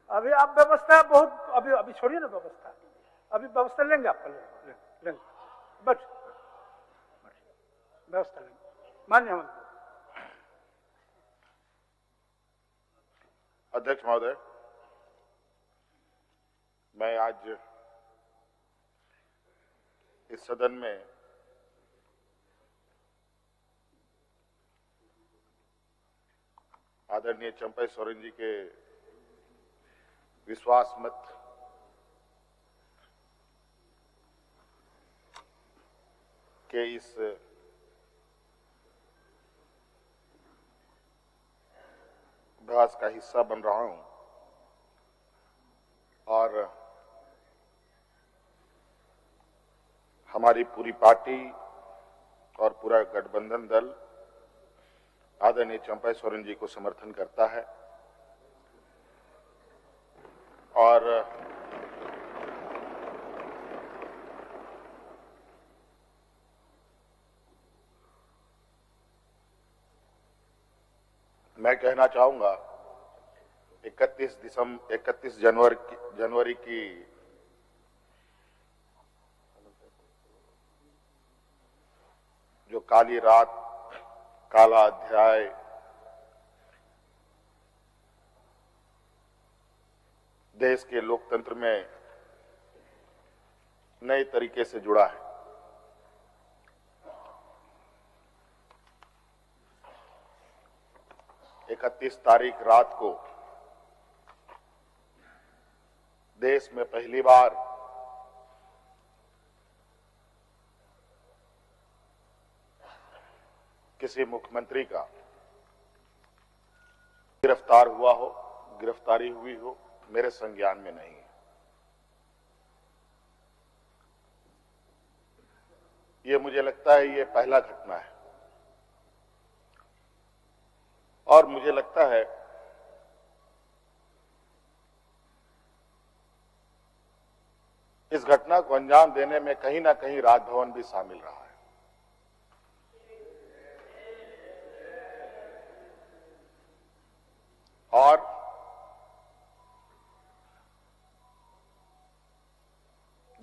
अभी आप व्यवस्था बहुत अभी अभी छोड़िए ना व्यवस्था, अभी व्यवस्था लेंगे आपका, लेंगे बस व्यवस्था लेंगे। मान्य मंत्री। अध्यक्ष महोदय, मैं आज इस सदन में आदरणीय चंपई सोरेन जी के विश्वास मत के इस बहस का हिस्सा बन रहा हूं और हमारी पूरी पार्टी और पूरा गठबंधन दल आदरणीय चंपई सोरेन जी को समर्थन करता है और मैं कहना चाहूंगा 31 जनवरी की जो काली रात, काला अध्याय देश के लोकतंत्र में नए तरीके से जुड़ा है। इकतीस तारीख रात को देश में पहली बार किसी मुख्यमंत्री का गिरफ्तारी हुई हो, मेरे संज्ञान में नहीं है। ये मुझे लगता है ये पहला घटना है और मुझे लगता है इस घटना को अंजाम देने में कहीं ना कहीं राजभवन भी शामिल रहा है। और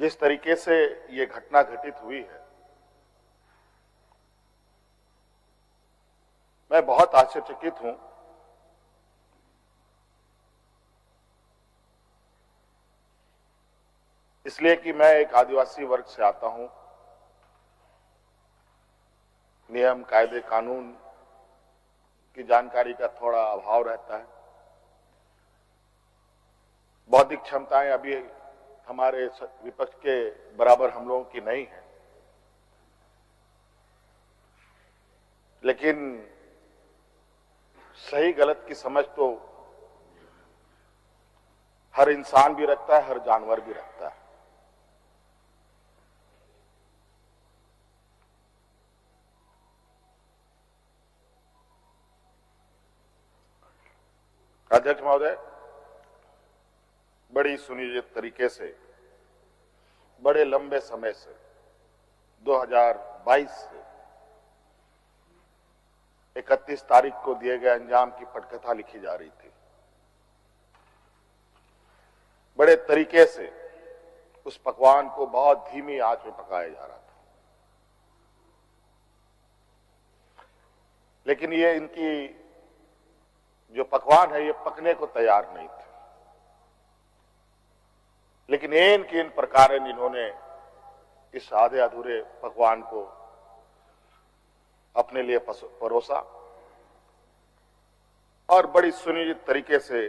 जिस तरीके से ये घटना घटित हुई है, मैं बहुत आश्चर्यचकित हूं। इसलिए कि मैं एक आदिवासी वर्ग से आता हूं। नियम, कायदे, कानून की जानकारी का थोड़ा अभाव रहता है। बौद्धिक क्षमताएं अभी हमारे विपक्ष के बराबर हम लोगों की नहीं है, लेकिन सही गलत की समझ तो हर इंसान भी रखता है, हर जानवर भी रखता है। अध्यक्ष महोदय, बड़ी सुनियोजित तरीके से, बड़े लंबे समय से 2022 से 31 तारीख को दिए गए अंजाम की पटकथा लिखी जा रही थी। बड़े तरीके से उस पकवान को बहुत धीमी आंच में पकाया जा रहा था, लेकिन ये इनकी जो पकवान है ये पकने को तैयार नहीं थे। लेकिन इन प्रकार इन्होंने इस आधे अधूरे पकवान को अपने लिए परोसा और बड़ी सुनियोजित तरीके से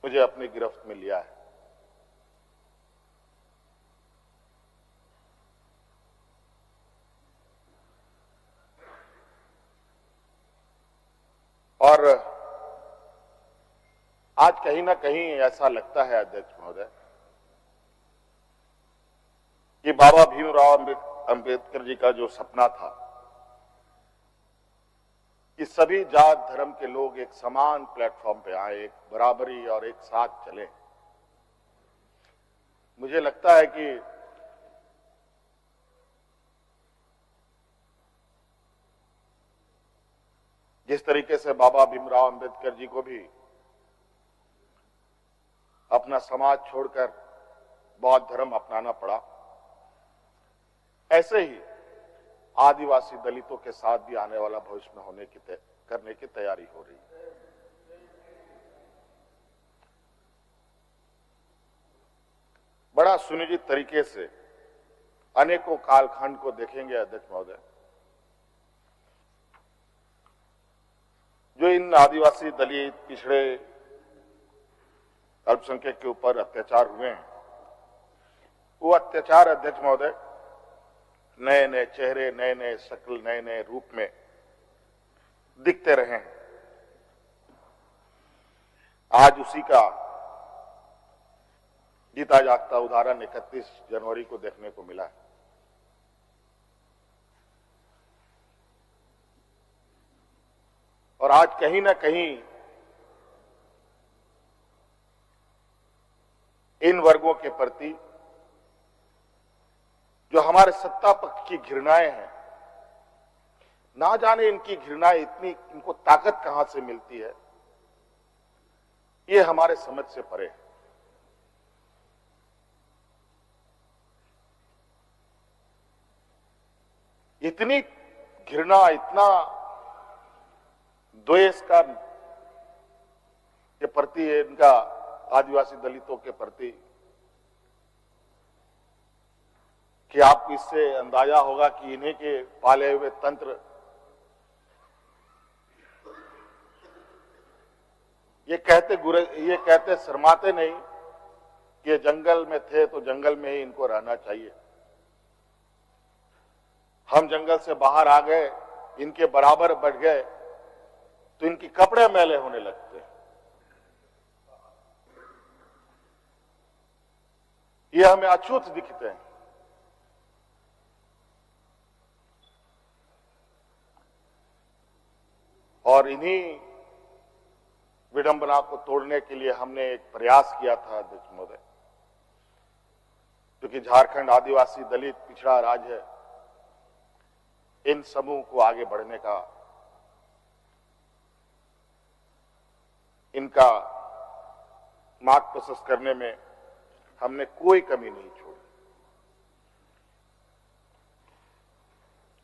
मुझे अपनी गिरफ्त में लिया है। और आज कहीं ना कहीं ऐसा लगता है अध्यक्ष महोदय कि बाबा भीमराव अंबेडकर जी का जो सपना था कि सभी जात धर्म के लोग एक समान प्लेटफॉर्म पे आए, एक बराबरी और एक साथ चले, मुझे लगता है कि जिस तरीके से बाबा भीमराव अंबेडकर जी को भी अपना समाज छोड़कर बौद्ध धर्म अपनाना पड़ा। ऐसे ही आदिवासी दलितों के साथ भी आने वाला भविष्य में करने की तैयारी हो रही है। बड़ा सुनिश्चित तरीके से अनेकों कालखंड को देखेंगे अध्यक्ष महोदय, जो इन आदिवासी दलित पिछड़े अल्पसंख्यक के ऊपर अत्याचार हुए हैं, वो अत्याचार अध्यक्ष महोदय नए नए चेहरे, नए नए शक्ल, नए नए रूप में दिखते रहे हैं। आज उसी का जीता जागता उदाहरण 31 जनवरी को देखने को मिला है। और आज कहीं ना कहीं इन वर्गों के प्रति जो हमारे सत्ता पक्ष की घृणाएं हैं, ना जाने इनकी घृणाएं इनको ताकत कहां से मिलती है, ये हमारे समझ से परे है। इतनी घृणा, इतना द्वेष के प्रति है इनका आदिवासी दलितों के प्रति कि आपको इससे अंदाजा होगा कि इन्हीं के पाले हुए तंत्र ये कहते शर्माते नहीं कि ये जंगल में थे तो जंगल में ही इनको रहना चाहिए। हम जंगल से बाहर आ गए, इनके बराबर बढ़ गए तो इनकी कपड़े मैले होने लगते हैं। ये हमें अछूत दिखते हैं। और इन्हीं विडंबना को तोड़ने के लिए हमने एक प्रयास किया था अध्यक्ष महोदय, क्योंकि झारखंड आदिवासी दलित पिछड़ा राज्य है, इन समूह को आगे बढ़ने का, इनका मार्ग प्रशस्त करने में हमने कोई कमी नहीं छोड़ी।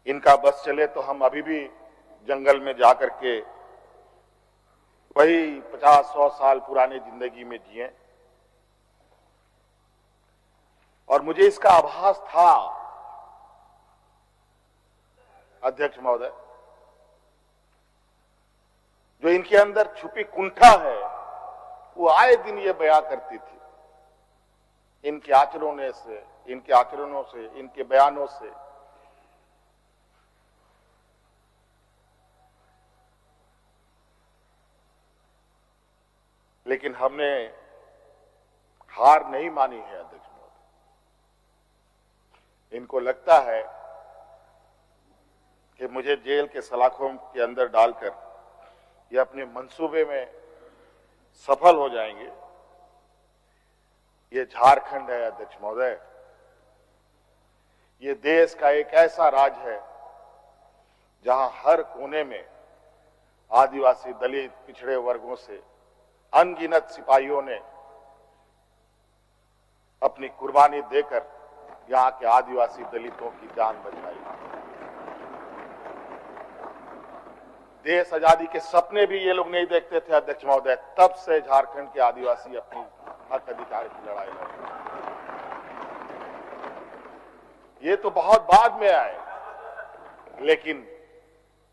इनका बस चले तो हम अभी भी जंगल में जाकर के वही 50-100 साल पुरानी जिंदगी में जिए। और मुझे इसका आभास था अध्यक्ष महोदय, जो इनके अंदर छुपी कुंठा है वो आए दिन ये बयां करती थी, इनके आचरणों से, इनके बयानों से। लेकिन हमने हार नहीं मानी है अध्यक्ष महोदय। इनको लगता है कि मुझे जेल के सलाखों के अंदर डालकर ये अपने मंसूबे में सफल हो जाएंगे। ये झारखंड है अध्यक्ष महोदय, ये देश का एक ऐसा राज्य है जहां हर कोने में आदिवासी दलित पिछड़े वर्गों से अनगिनत सिपाहियों ने अपनी कुर्बानी देकर यहां के आदिवासी दलितों की जान बचाई। देश आजादी के सपने भी ये लोग नहीं देखते थे अध्यक्ष महोदय, तब से झारखंड के आदिवासी अपनी हक अधिकार की लड़ाई लड़ रहे। ये तो बहुत बाद में आए, लेकिन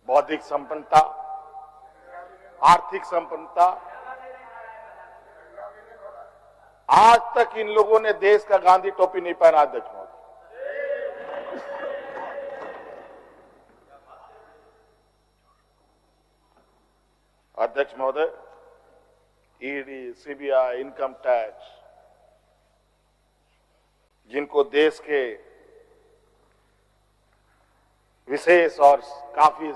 बौद्धिक संपन्नता, आर्थिक संपन्नता, आज तक इन लोगों ने देश का गांधी टोपी नहीं पहना अध्यक्ष महोदय। अध्यक्ष महोदय, ईडी, सीबीआई, इनकम टैक्स, जिनको देश के विशेष और काफी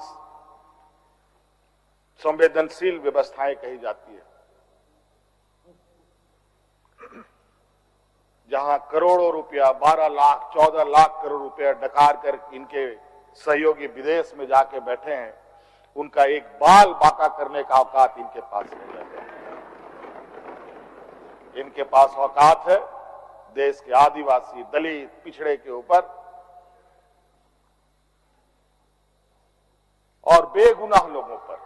संवेदनशील व्यवस्थाएं कही जाती है, जहां करोड़ों रुपया, 12 लाख 14 लाख करोड़ रुपया डकार कर इनके सहयोगी विदेश में जाके बैठे हैं, उनका एक बाल बाका करने का औकात इनके पास नहीं है। इनके पास औकात है देश के आदिवासी, दलित, पिछड़े के ऊपर और बेगुनाह लोगों पर,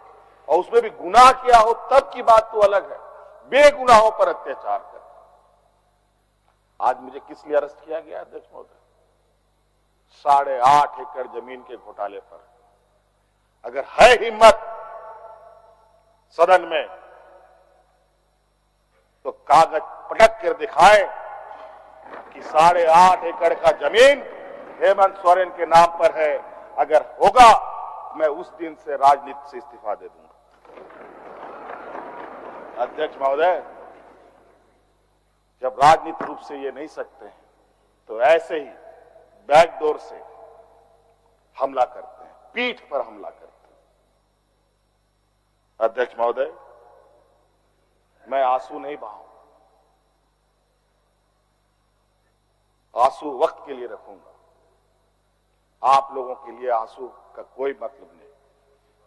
और उसमें भी गुनाह किया हो तब की बात तो अलग है, बेगुनाहों पर अत्याचार कर। आज मुझे किस लिए अरेस्ट किया गया अध्यक्ष महोदय? 8.5 एकड़ जमीन के घोटाले पर। अगर है हिम्मत सदन में तो कागज पटक कर दिखाएं कि 8.5 एकड़ का जमीन हेमंत सोरेन के नाम पर है। अगर होगा मैं उस दिन से राजनीति से इस्तीफा दे दूंगा। अध्यक्ष महोदय, जब राजनीतिक रूप से ये नहीं सकते हैं तो ऐसे ही बैकडोर से हमला करते हैं, पीठ पर हमला करते हैं। अध्यक्ष महोदय, मैं आंसू नहीं बहाऊं, आंसू वक्त के लिए रखूंगा। आप लोगों के लिए आंसू का कोई मतलब नहीं।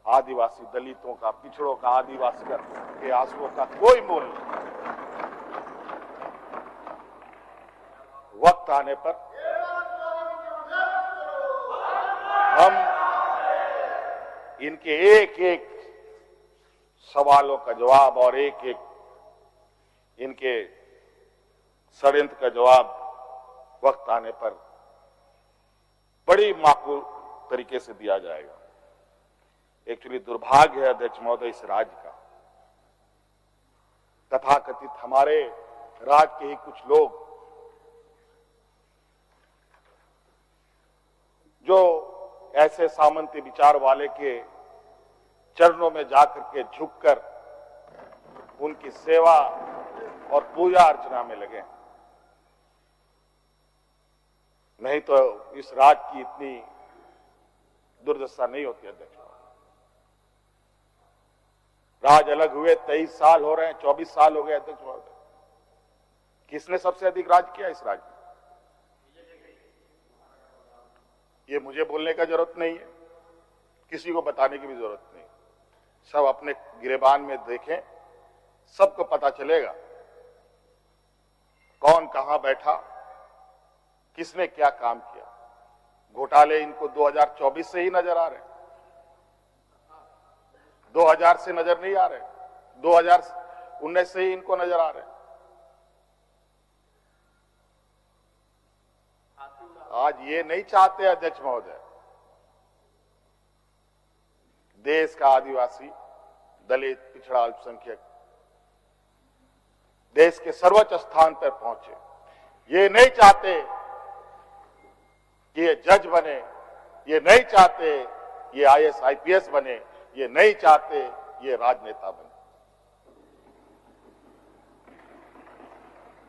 आदिवासी दलितों का, पिछड़ों का, आदिवासी के आंसुओं का कोई मोल नहीं। वक्त आने पर हम इनके एक एक सवालों का जवाब और एक एक इनके षड्यंत्र का जवाब वक्त आने पर बड़ी माकूल तरीके से दिया जाएगा। एक्चुअली दुर्भाग्य है अध्यक्ष महोदय इस राज्य का, तथाकथित हमारे राज्य के ही कुछ लोग जो ऐसे सामंती विचार वाले के चरणों में जाकर के झुककर उनकी सेवा और पूजा अर्चना में लगे। नहीं तो इस राज्य की इतनी दुर्दशा नहीं होती अध्यक्ष। राज अलग हुए 23 साल हो रहे हैं, 24 साल हो गए अध्यक्ष महोदय। किसने सबसे अधिक राज किया इस राज्य में? ये मुझे बोलने का जरूरत नहीं है, किसी को बताने की भी जरूरत नहीं। सब अपने गिरेबान में देखें, सबको पता चलेगा कौन कहां बैठा, किसने क्या काम किया। घोटाले इनको 2024 से ही नजर आ रहे हैं, 2000 से नजर नहीं आ रहे, 2019 से ही इनको नजर आ रहे हैं। आज ये नहीं चाहते अध्यक्ष महोदय, देश का आदिवासी, दलित, पिछड़ा, अल्पसंख्यक देश के सर्वोच्च स्थान पर पहुंचे। ये नहीं चाहते कि ये जज बने, ये नहीं चाहते ये IAS IPS बने, ये नहीं चाहते ये राजनेता बने।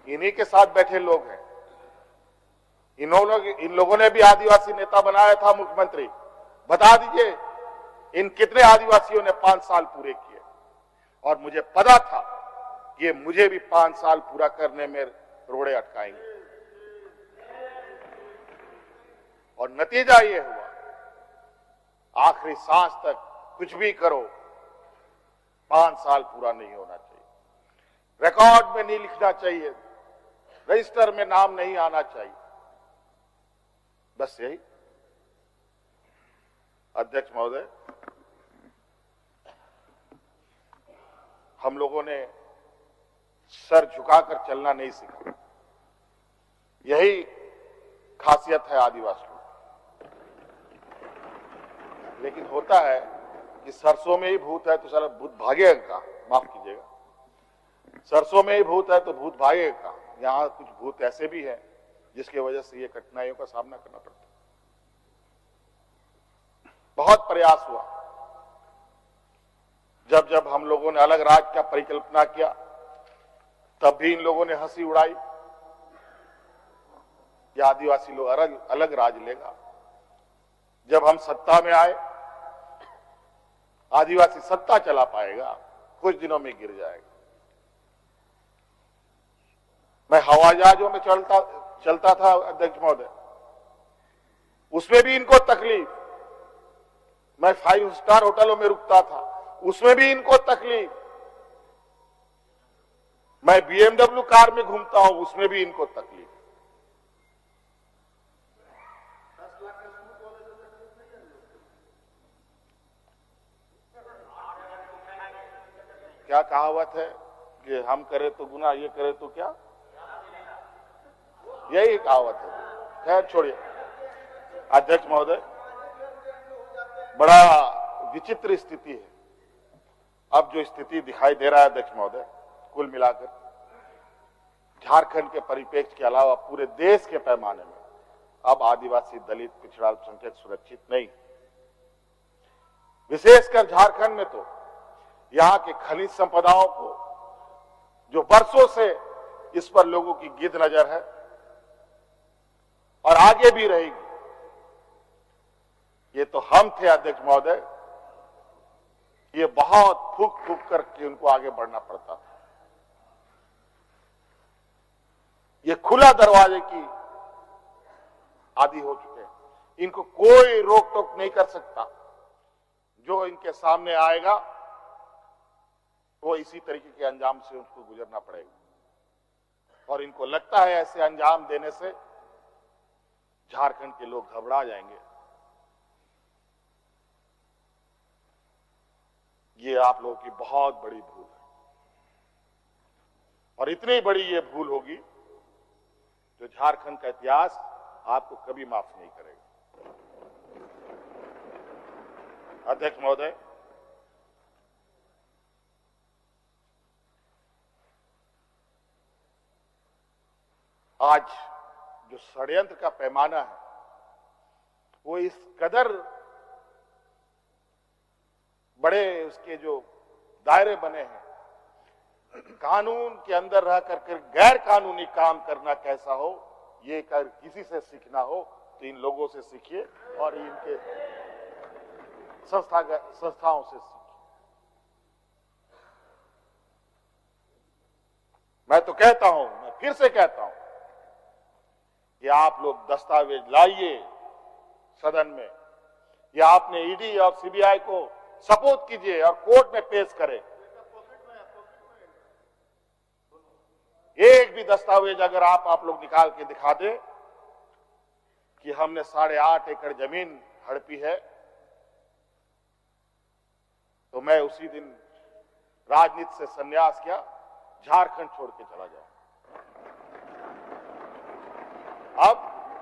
इन्हीं के साथ बैठे लोग हैं। इन लोगों ने भी आदिवासी नेता बनाया था मुख्यमंत्री। बता दीजिए इन कितने आदिवासियों ने 5 साल पूरे किए। और मुझे पता था कि ये मुझे भी 5 साल पूरा करने में रोड़े अटकाएंगे, और नतीजा ये हुआ आखिरी सांस तक कुछ भी करो 5 साल पूरा नहीं होना चाहिए, रिकॉर्ड में नहीं लिखना चाहिए, रजिस्टर में नाम नहीं आना चाहिए। बस यही। अध्यक्ष महोदय, हम लोगों ने सर झुकाकर चलना नहीं सीखा। यही खासियत है आदिवासियों। लेकिन होता है कि सरसों में ही भूत है तो साला भूत भागेगा का, माफ कीजिएगा, सरसों में ही भूत है तो भूत भागेगा का। यहां कुछ भूत ऐसे भी हैं जिसकी वजह से ये कठिनाइयों का सामना करना पड़ता है। बहुत प्रयास हुआ, जब जब हम लोगों ने अलग राज्य का परिकल्पना किया तब भी इन लोगों ने हंसी उड़ाई कि आदिवासी लोग अलग राज्य लेगा। जब हम सत्ता में आए, आदिवासी सत्ता चला पाएगा, कुछ दिनों में गिर जाएगा। मैं हवाई जहाजों में चलता था अध्यक्ष महोदय, उसमें भी इनको तकलीफ। मैं 5 स्टार होटलों में रुकता था, उसमें भी इनको तकलीफ। मैं BMW कार में घूमता हूं, उसमें भी इनको तकलीफ। क्या कहावत है कि हम करें तो गुनाह, ये करें तो क्या, यही कहावत है। खैर छोड़िए। अध्यक्ष महोदय, बड़ा विचित्र स्थिति है। अब जो स्थिति दिखाई दे रहा है अध्यक्ष महोदय, कुल मिलाकर झारखंड के परिप्रेक्ष्य के अलावा पूरे देश के पैमाने में अब आदिवासी, दलित, पिछड़ा अल्पसंख्यक सुरक्षित नहीं। विशेषकर झारखंड में तो यहां के खनिज संपदाओं को, जो वर्षों से इस पर लोगों की गिद्ध नजर है और आगे भी रहेगी। ये तो हम थे अध्यक्ष महोदय, ये बहुत फूक फूक करके उनको आगे बढ़ना पड़ता था। ये खुला दरवाजे की आदी हो चुके हैं। इनको कोई रोक टोक नहीं कर सकता। जो इनके सामने आएगा वो इसी तरीके के अंजाम से उसको गुजरना पड़ेगा। और इनको लगता है ऐसे अंजाम देने से झारखंड के लोग घबरा जाएंगे। ये आप लोगों की बहुत बड़ी भूल है, और इतनी बड़ी ये भूल होगी जो झारखंड का इतिहास आपको कभी माफ नहीं करेगा। अध्यक्ष महोदय, आज जो षड्यंत्र का पैमाना है वो इस कदर बड़े, उसके जो दायरे बने हैं, कानून के अंदर रह करके गैर कानूनी काम करना कैसा हो, ये कर किसी से सीखना हो तो इन लोगों से सीखिए और इनके संस्थाओं से सीखिए। मैं तो कहता हूं, मैं फिर से कहता हूं कि आप लोग दस्तावेज लाइए सदन में, या आपने ईडी और सीबीआई को सपोर्ट कीजिए और कोर्ट में पेश करें। एक भी दस्तावेज अगर आप लोग निकाल के दिखा दें कि हमने 8.5 एकड़ जमीन हड़पी है, तो मैं उसी दिन राजनीति से संन्यास किया, झारखंड छोड़ के चला जाऊं। अब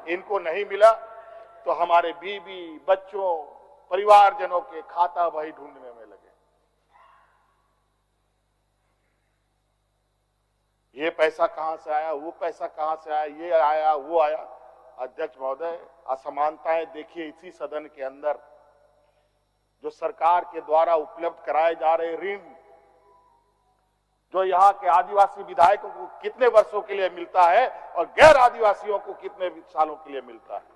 इनको नहीं मिला तो हमारे बीवी, बच्चों, परिवारजनों के खाता वही ढूंढने में लगे। ये पैसा कहां से आया, वो पैसा कहां से आया, ये आया, वो आया। अध्यक्ष महोदय, असमानताएं देखिए इसी सदन के अंदर। जो सरकार के द्वारा उपलब्ध कराए जा रहे ऋण, जो यहाँ के आदिवासी विधायकों को कितने वर्षों के लिए मिलता है और गैर आदिवासियों को कितने सालों के लिए मिलता है।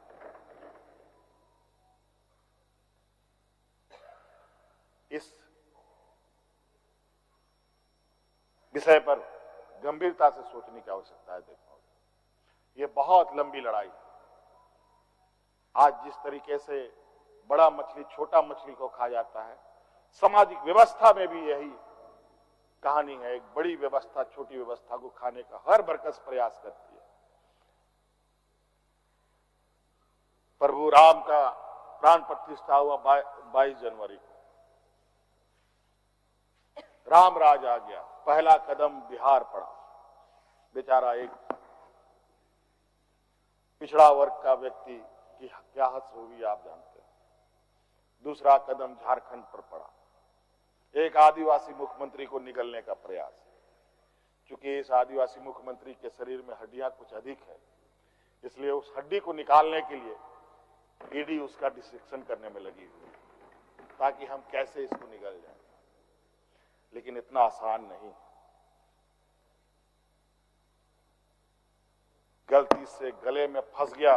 इस विषय पर गंभीरता से सोचने की आवश्यकता है। देखो, ये बहुत लंबी लड़ाई है। आज जिस तरीके से बड़ा मछली छोटा मछली को खा जाता है, सामाजिक व्यवस्था में भी यही कहानी है। एक बड़ी व्यवस्था छोटी व्यवस्था को खाने का हर बरकस प्रयास करती है। प्रभु राम का प्राण प्रतिष्ठा हुआ 22 जनवरी को। राम राज आ गया, पहला कदम बिहार पड़ा। बेचारा एक पिछड़ा वर्ग का व्यक्ति की क्या हद होगी आप जानते हैं। दूसरा कदम झारखंड पर पड़ा, एक आदिवासी मुख्यमंत्री को निगलने का प्रयास। क्योंकि इस आदिवासी मुख्यमंत्री के शरीर में हड्डियां कुछ अधिक है, इसलिए उस हड्डी को निकालने के लिए ईडी उसका डिसेक्शन करने में लगी हुई, ताकि हम कैसे इसको निगल जाए। लेकिन इतना आसान नहीं। गलती से गले में फंस गया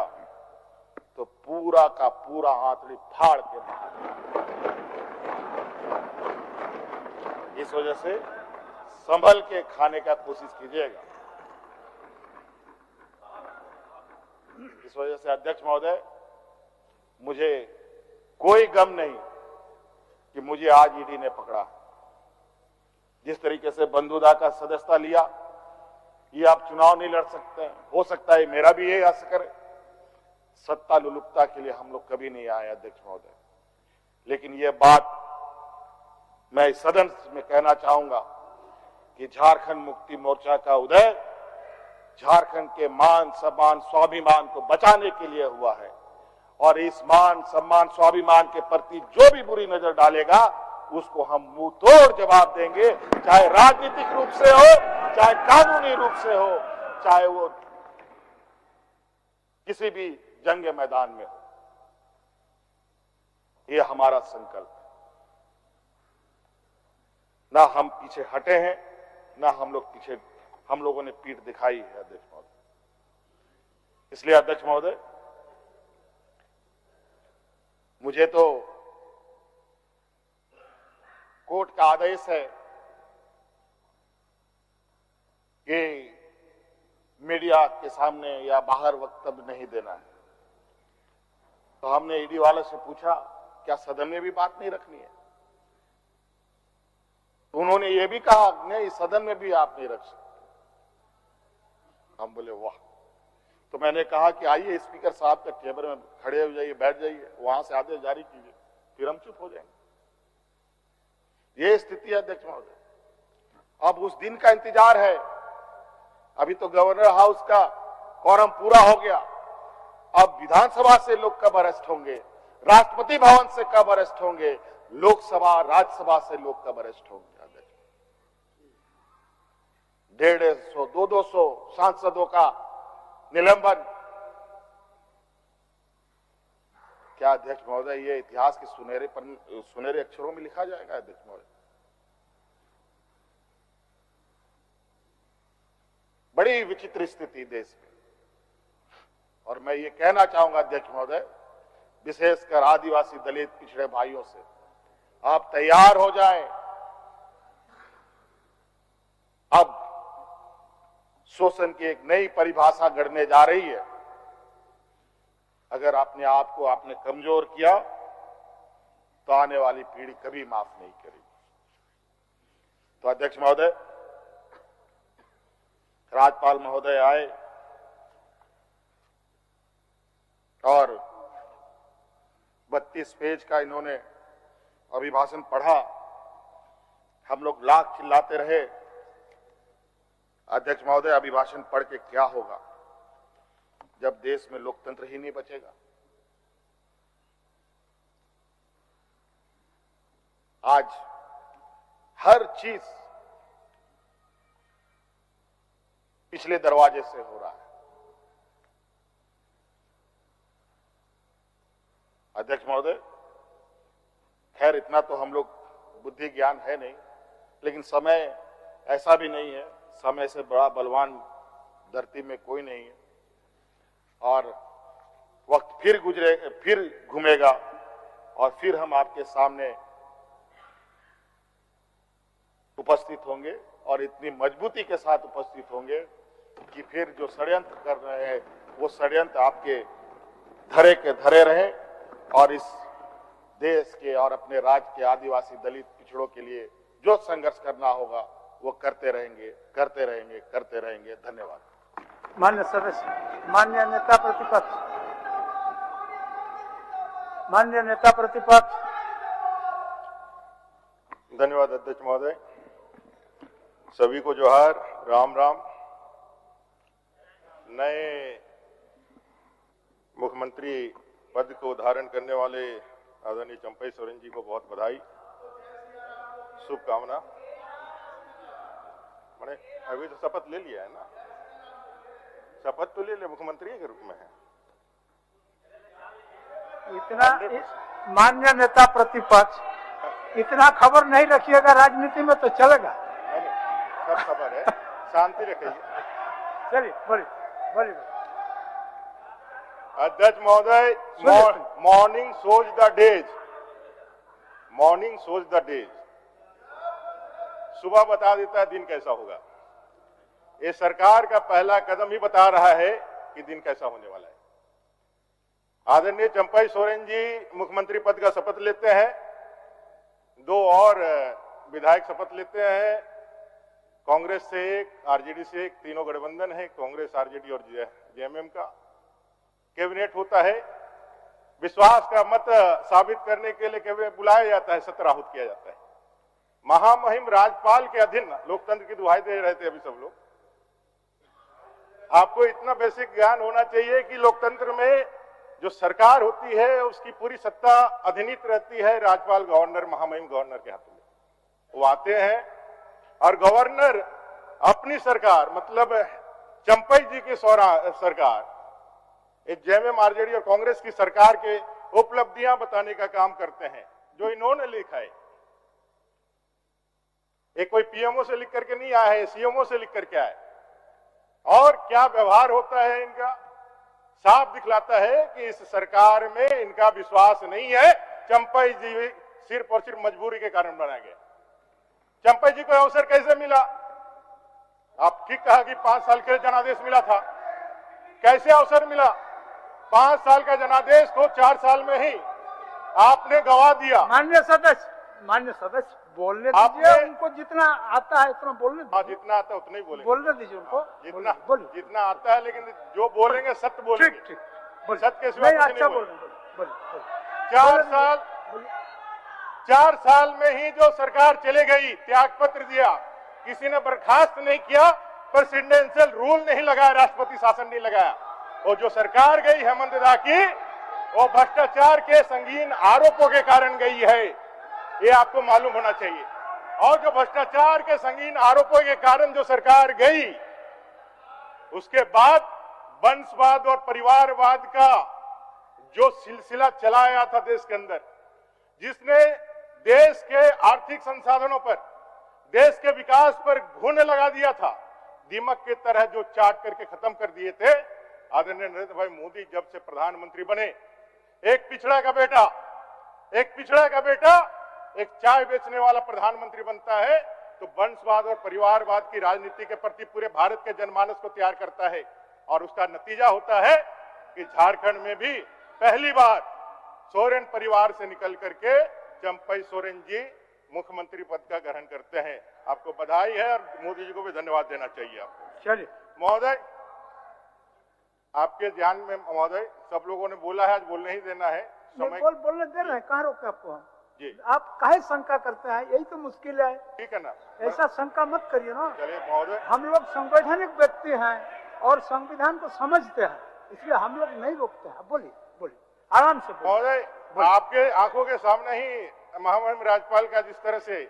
तो पूरा का पूरा आंतड़ी फाड़ के बाहर। इस वजह से संभल के खाने का कोशिश कीजिएगा। इस वजह से अध्यक्ष महोदय, मुझे कोई गम नहीं कि मुझे आज ईडी ने पकड़ा। जिस तरीके से बंधुदा का सदस्यता लिया, ये आप चुनाव नहीं लड़ सकते, हो सकता है मेरा भी ये आस करे। सत्ता लुलुपता के लिए हम लोग कभी नहीं आए अध्यक्ष महोदय, लेकिन ये बात मैं इस सदन में कहना चाहूंगा कि झारखंड मुक्ति मोर्चा का उदय झारखंड के मान सम्मान स्वाभिमान को बचाने के लिए हुआ है, और इस मान सम्मान स्वाभिमान के प्रति जो भी बुरी नजर डालेगा उसको हम मुंह तोड़ जवाब देंगे, चाहे राजनीतिक रूप से हो, चाहे कानूनी रूप से हो, चाहे वो किसी भी जंग मैदान में हो। ये हमारा संकल्प है। ना हम पीछे हटे हैं, ना हम लोगों ने पीठ दिखाई है अध्यक्ष महोदय। इसलिए अध्यक्ष महोदय, मुझे तो कोर्ट का आदेश है कि मीडिया के सामने या बाहर वक्तव्य नहीं देना है। तो हमने ईडी वाले से पूछा क्या सदन में भी बात नहीं रखनी है? तो उन्होंने ये भी कहा नहीं, सदन में भी आप नहीं रख सकते। हम बोले वाह। तो मैंने कहा कि आइए स्पीकर साहब के टेबल में खड़े हो जाइए, बैठ जाइए, वहां से आदेश जारी कीजिए, फिर हम चुप हो जाएंगे। ये स्थिति है अध्यक्ष महोदय। अब उस दिन का इंतजार है। अभी तो गवर्नर हाउस का quorum पूरा हो गया। अब विधानसभा से लोग कब अरेस्ट होंगे, राष्ट्रपति भवन से कब अरेस्ट होंगे, लोकसभा राज्यसभा से लोग कब अरेस्ट होंगे? 150, 200 सांसदों का निलंबन। क्या अध्यक्ष महोदय ये इतिहास के सुनहरे अक्षरों में लिखा जाएगा अध्यक्ष महोदय? बड़ी विचित्र स्थिति देश में। और मैं ये कहना चाहूंगा अध्यक्ष महोदय, विशेषकर आदिवासी दलित पिछड़े भाइयों से, आप तैयार हो जाएं। अब शोषण की एक नई परिभाषा गढ़ने जा रही है। अगर अपने आप को आपने कमजोर किया तो आने वाली पीढ़ी कभी माफ नहीं करेगी। तो अध्यक्ष महोदय, राज्यपाल महोदय आए और 32 पेज का इन्होंने अभिभाषण पढ़ा। हम लोग लाख चिल्लाते रहे। अध्यक्ष महोदय, अभिभाषण पढ़ के क्या होगा जब देश में लोकतंत्र ही नहीं बचेगा? आज हर चीज पिछले दरवाजे से हो रहा है। अध्यक्ष महोदय, खैर इतना तो हम लोग बुद्धि ज्ञान है नहीं, लेकिन समय ऐसा भी नहीं है, समय से बड़ा बलवान धरती में कोई नहीं है। और वक्त फिर घूमेगा और फिर हम आपके सामने उपस्थित होंगे और इतनी मजबूती के साथ उपस्थित होंगे कि फिर जो षड्यंत्र कर रहे हैं वो षड्यंत्र आपके धरे के धरे रहे और इस देश के और अपने राज्य के आदिवासी दलित पिछड़ों के लिए जो संघर्ष करना होगा वो करते रहेंगे, करते रहेंगे, करते रहेंगे। धन्यवाद। मान्य सदस्य, मान्य नेता प्रतिपक्ष, मान्य नेता प्रतिपक्ष। धन्यवाद अध्यक्ष महोदय। सभी को जोहार, राम राम। नए मुख्यमंत्री पद को धारण करने वाले आदरणीय चंपई सोरेन जी को बहुत बधाई, शुभकामना। मैंने अभी तो शपथ ले लिया है ना, शपथ तो ले ले, मुख्यमंत्री के रूप में है। इतना मान्य नेता प्रतिपक्ष, इतना खबर नहीं रखिएगा राजनीति में तो चलेगा। सब खबर है, शांति रखिए। चलिए बोलिए बोलिए। अध्यक्ष महोदय, morning shows the days, morning shows the days. सुबह बता देता है दिन कैसा होगा। ये सरकार का पहला कदम ही बता रहा है कि दिन कैसा होने वाला है। आदरणीय चंपई सोरेन जी मुख्यमंत्री पद का शपथ लेते हैं, 2 और विधायक शपथ लेते हैं, कांग्रेस से एक, आरजेडी से एक, तीनों गठबंधन है, कांग्रेस, आरजेडी और जेएमएम का कैबिनेट होता है। विश्वास का मत साबित करने के लिए कैबिनेट बुलाया जाता है, सत्र आहूत किया जाता है। महामहिम राज्यपाल के अधीन लोकतंत्र की दुहाई दे रहे थे अभी सब लोग। आपको इतना बेसिक ज्ञान होना चाहिए कि लोकतंत्र में जो सरकार होती है उसकी पूरी सत्ता अधिनीत रहती है राज्यपाल, गवर्नर, महामहिम गवर्नर के हाथों में। वो आते हैं और गवर्नर अपनी सरकार, मतलब चंपई जी की सरकार, जेएमएम, आरजेडी और कांग्रेस की सरकार के उपलब्धियां बताने का काम करते हैं जो इन्होंने लिखा है। ये कोई पीएमओ से लिख करके नहीं आया है, सीएमओ से लिख करके आया है। और क्या व्यवहार होता है इनका, साफ दिखलाता है कि इस सरकार में इनका विश्वास नहीं है। चंपई जी सिर्फ और सिर्फ मजबूरी के कारण बनाया गया। चंपई जी को अवसर कैसे मिला? आप ठीक कहा कि 5 साल के लिए जनादेश मिला था। कैसे अवसर मिला? 5 साल का जनादेश को 4 साल में ही आपने गवा दिया। माननीय सदस्य बोलने दीजिए, उनको जितना आता है उतना बोलने दीजिए। हाँ, जितना आता है उतना ही बोलेंगे। बोलने दीजिए उनको, जितना आता है, लेकिन जो बोलेंगे सत्य बोलेंगे। ठीक। सत्य के सिवा कुछ अच्छा नहीं बोलेंगे। 4 साल में ही जो सरकार चले गई, त्यागपत्र दिया, किसी ने बर्खास्त नहीं किया, प्रेसिडेंशियल रूल नहीं लगाया, राष्ट्रपति शासन नहीं लगाया। और जो सरकार गई हेमंत दा की, वो भ्रष्टाचार के संगीन आरोपों के कारण गई है, ये आपको मालूम होना चाहिए। और जो भ्रष्टाचार के संगीन आरोपों के कारण जो सरकार गई, उसके बाद वंशवाद और परिवारवाद का जो सिलसिला चलाया था देश के अंदर, जिसने देश के आर्थिक संसाधनों पर, देश के विकास पर घुन लगा दिया था, दीमक की तरह जो चाट करके खत्म कर दिए थे। आदरणीय नरेंद्र भाई मोदी जब से प्रधानमंत्री बने, एक पिछड़ा का बेटा एक चाय बेचने वाला प्रधानमंत्री बनता है तो वंशवाद और परिवारवाद की राजनीति के प्रति पूरे भारत के जनमानस को तैयार करता है। और उसका नतीजा होता है कि झारखंड में भी पहली बार सोरेन परिवार से निकल करके चंपई सोरेन जी मुख्यमंत्री पद का ग्रहण करते हैं। आपको बधाई है और मोदी जी को भी धन्यवाद देना चाहिए आपको। चलिए महोदय, आपके ध्यान में महोदय, सब लोगों ने बोला है, आज बोलने ही देना है। बोलने दे रहे हैं, कहाँ रोके आपको हम? जी, आप काहे शंका करते हैं? यही तो मुश्किल है। ठीक है ना, ऐसा शंका मत करिए ना। चलिए महोदय, हम लोग संवैधानिक व्यक्ति हैं और संविधान को समझते हैं, इसलिए हम लोग नहीं रोकते हैं। बोलिए आराम से महोदय। आपके आंखों के सामने ही महामहिम राज्यपाल का जिस तरह से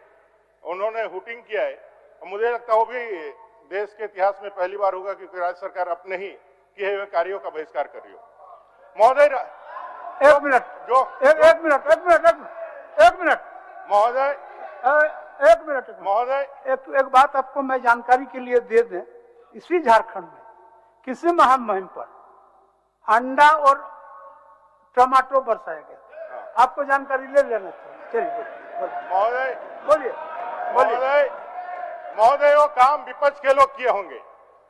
उन्होंने हुटिंग किया है, मुझे लगता है वो भी देश के इतिहास में पहली बार होगा कि राज्य सरकार अपने ही किए हुए कार्यों का बहिष्कार कर रही हो। महोदय, एक मिनट महोदय, एक बात आपको मैं जानकारी के लिए दे दें। इसी झारखंड में किसी महामहिम पर अंडा और टमाटो बरसाया गया। आपको जानकारी ले लेना चाहिए। चलिए बोलिए। महोदय, वो काम विपक्ष के लोग किए होंगे,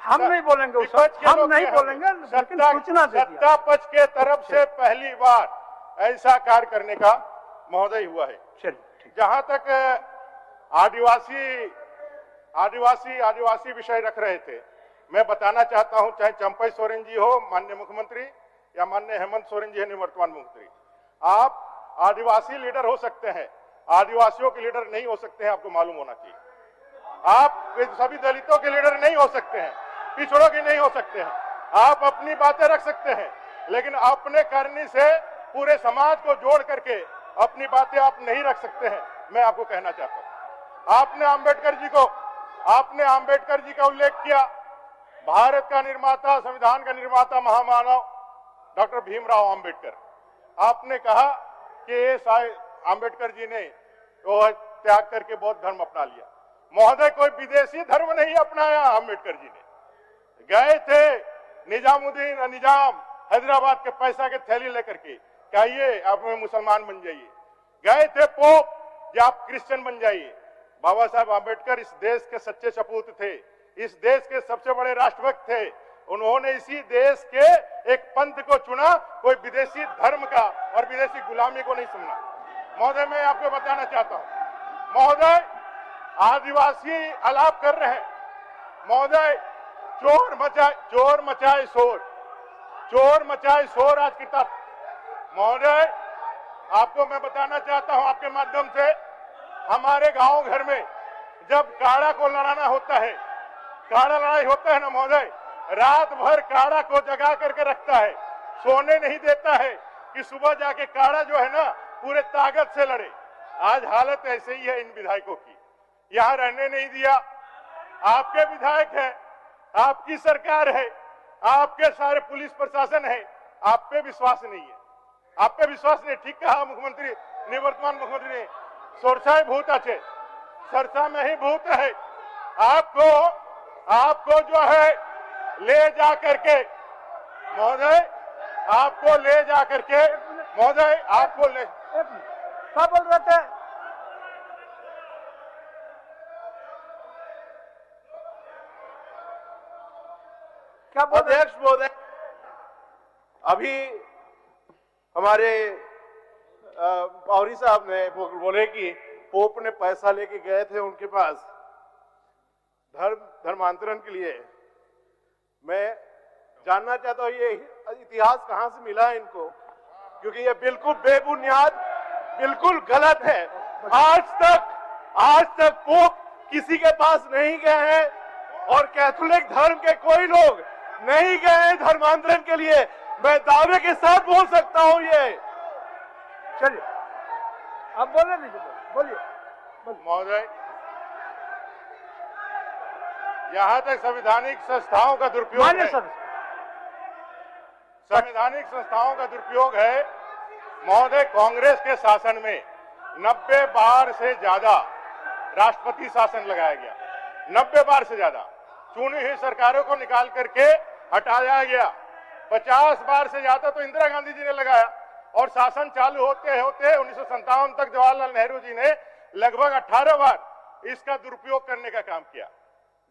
हम नहीं बोलेंगे, हम नहीं बोलेंगे, लेकिन सूचना दे दिया। सत्ता पक्ष के तरफ से पहली बार ऐसा कार्य करने का महोदय हुआ है। जहां तक आदिवासी विषय रख रहे थे, मैं बताना चाहता हूं, चाहे चंपई सोरेन जी हो माननीय मुख्यमंत्री या माननीय हेमंत सोरेन जी है निवर्तमान मुख्यमंत्री, आप आदिवासी लीडर हो सकते हैं, आदिवासियों के लीडर नहीं हो सकते हैं, आपको मालूम होना चाहिए। आप सभी दलितों के लीडर नहीं हो सकते हैं, पिछड़ों के नहीं हो सकते हैं। आप अपनी बातें रख सकते हैं, लेकिन अपने करने से पूरे समाज को जोड़ करके अपनी बातें आप नहीं रख सकते हैं। मैं आपको कहना चाहता हूं, आपने आंबेडकर जी का उल्लेख किया। भारत का निर्माता, संविधान का निर्माता, महामानव डॉक्टर भीमराव आंबेडकर। आपने कहा कि ये आंबेडकर जी ने वो त्याग करके बौद्ध धर्म अपना लिया। महोदय, कोई विदेशी धर्म नहीं अपनाया आंबेडकर जी ने। गए थे निजाम हैदराबाद के पैसा के थैली लेकर के, कहिए आप मुसलमान बन जाइए। गए थे पोप कि आप क्रिश्चियन बन जाइए। बाबा साहब आंबेडकर इस देश के सच्चे सपूत थे, इस देश के सबसे बड़े राष्ट्रभक्त थे। उन्होंने इसी देश के एक पंथ को चुना, कोई विदेशी धर्म का और विदेशी गुलामी को नहीं सुनना। महोदय, मैं आपको बताना चाहता हूं, महोदय, आदिवासी आलाप कर रहे हैं, महोदय, चोर मचाए शोर आज की तक। महोदय, आपको मैं बताना चाहता हूं आपके माध्यम से, हमारे गांव घर में जब काड़ा को लड़ाना होता है, काड़ा लड़ाई होता है ना महोदय, रात भर काड़ा को जगा करके रखता है, सोने नहीं देता है कि सुबह जाके काड़ा जो है ना पूरे ताकत से लड़े। आज हालत ऐसे ही है इन विधायकों की, यहां रहने नहीं दिया। आपके विधायक हैं, आपकी सरकार है, आपके सारे पुलिस प्रशासन है, आप पे विश्वास नहीं है, आप पे विश्वास नहीं। ठीक कहा मुख्यमंत्री, निवर्तमान मुख्यमंत्री ने, सोरसाई भूत अच्छे, सरसा में ही भूत है। आपको जो है ले जा करके महोदय, आपको ले जा करके महोदय, आपको ले, क्या बोल रहे थे? क्या बोल रहे? अध्यक्ष महोदय, अभी हमारे पौरी साहब ने बोले कि पोप ने पैसा लेके गए थे उनके पास धर्मांतरण के लिए। मैं जानना चाहता हूं ये इतिहास कहां से मिला है इनको, क्योंकि ये बिल्कुल बेबुनियाद, बिल्कुल गलत है। आज तक पोप किसी के पास नहीं गए हैं और कैथोलिक धर्म के कोई लोग नहीं गए हैं धर्मांतरण के लिए। मैं दावे के साथ बोल सकता हूं ये। चलिए, आप बोले नहीं, बोलिए। महोदय, यहां तक संवैधानिक संस्थाओं का दुरुपयोग है, संवैधानिक संस्थाओं का दुरुपयोग है महोदय। कांग्रेस के शासन में 90 बार से ज्यादा राष्ट्रपति शासन लगाया गया, 90 बार से ज्यादा चुनी हुई सरकारों को निकाल करके हटाया गया। 50 बार से ज्यादा तो इंदिरा गांधी जी ने लगाया, और शासन चालू होते होते 1957 तक जवाहरलाल नेहरू जी ने लगभग 18 बार इसका दुरुपयोग करने का काम किया।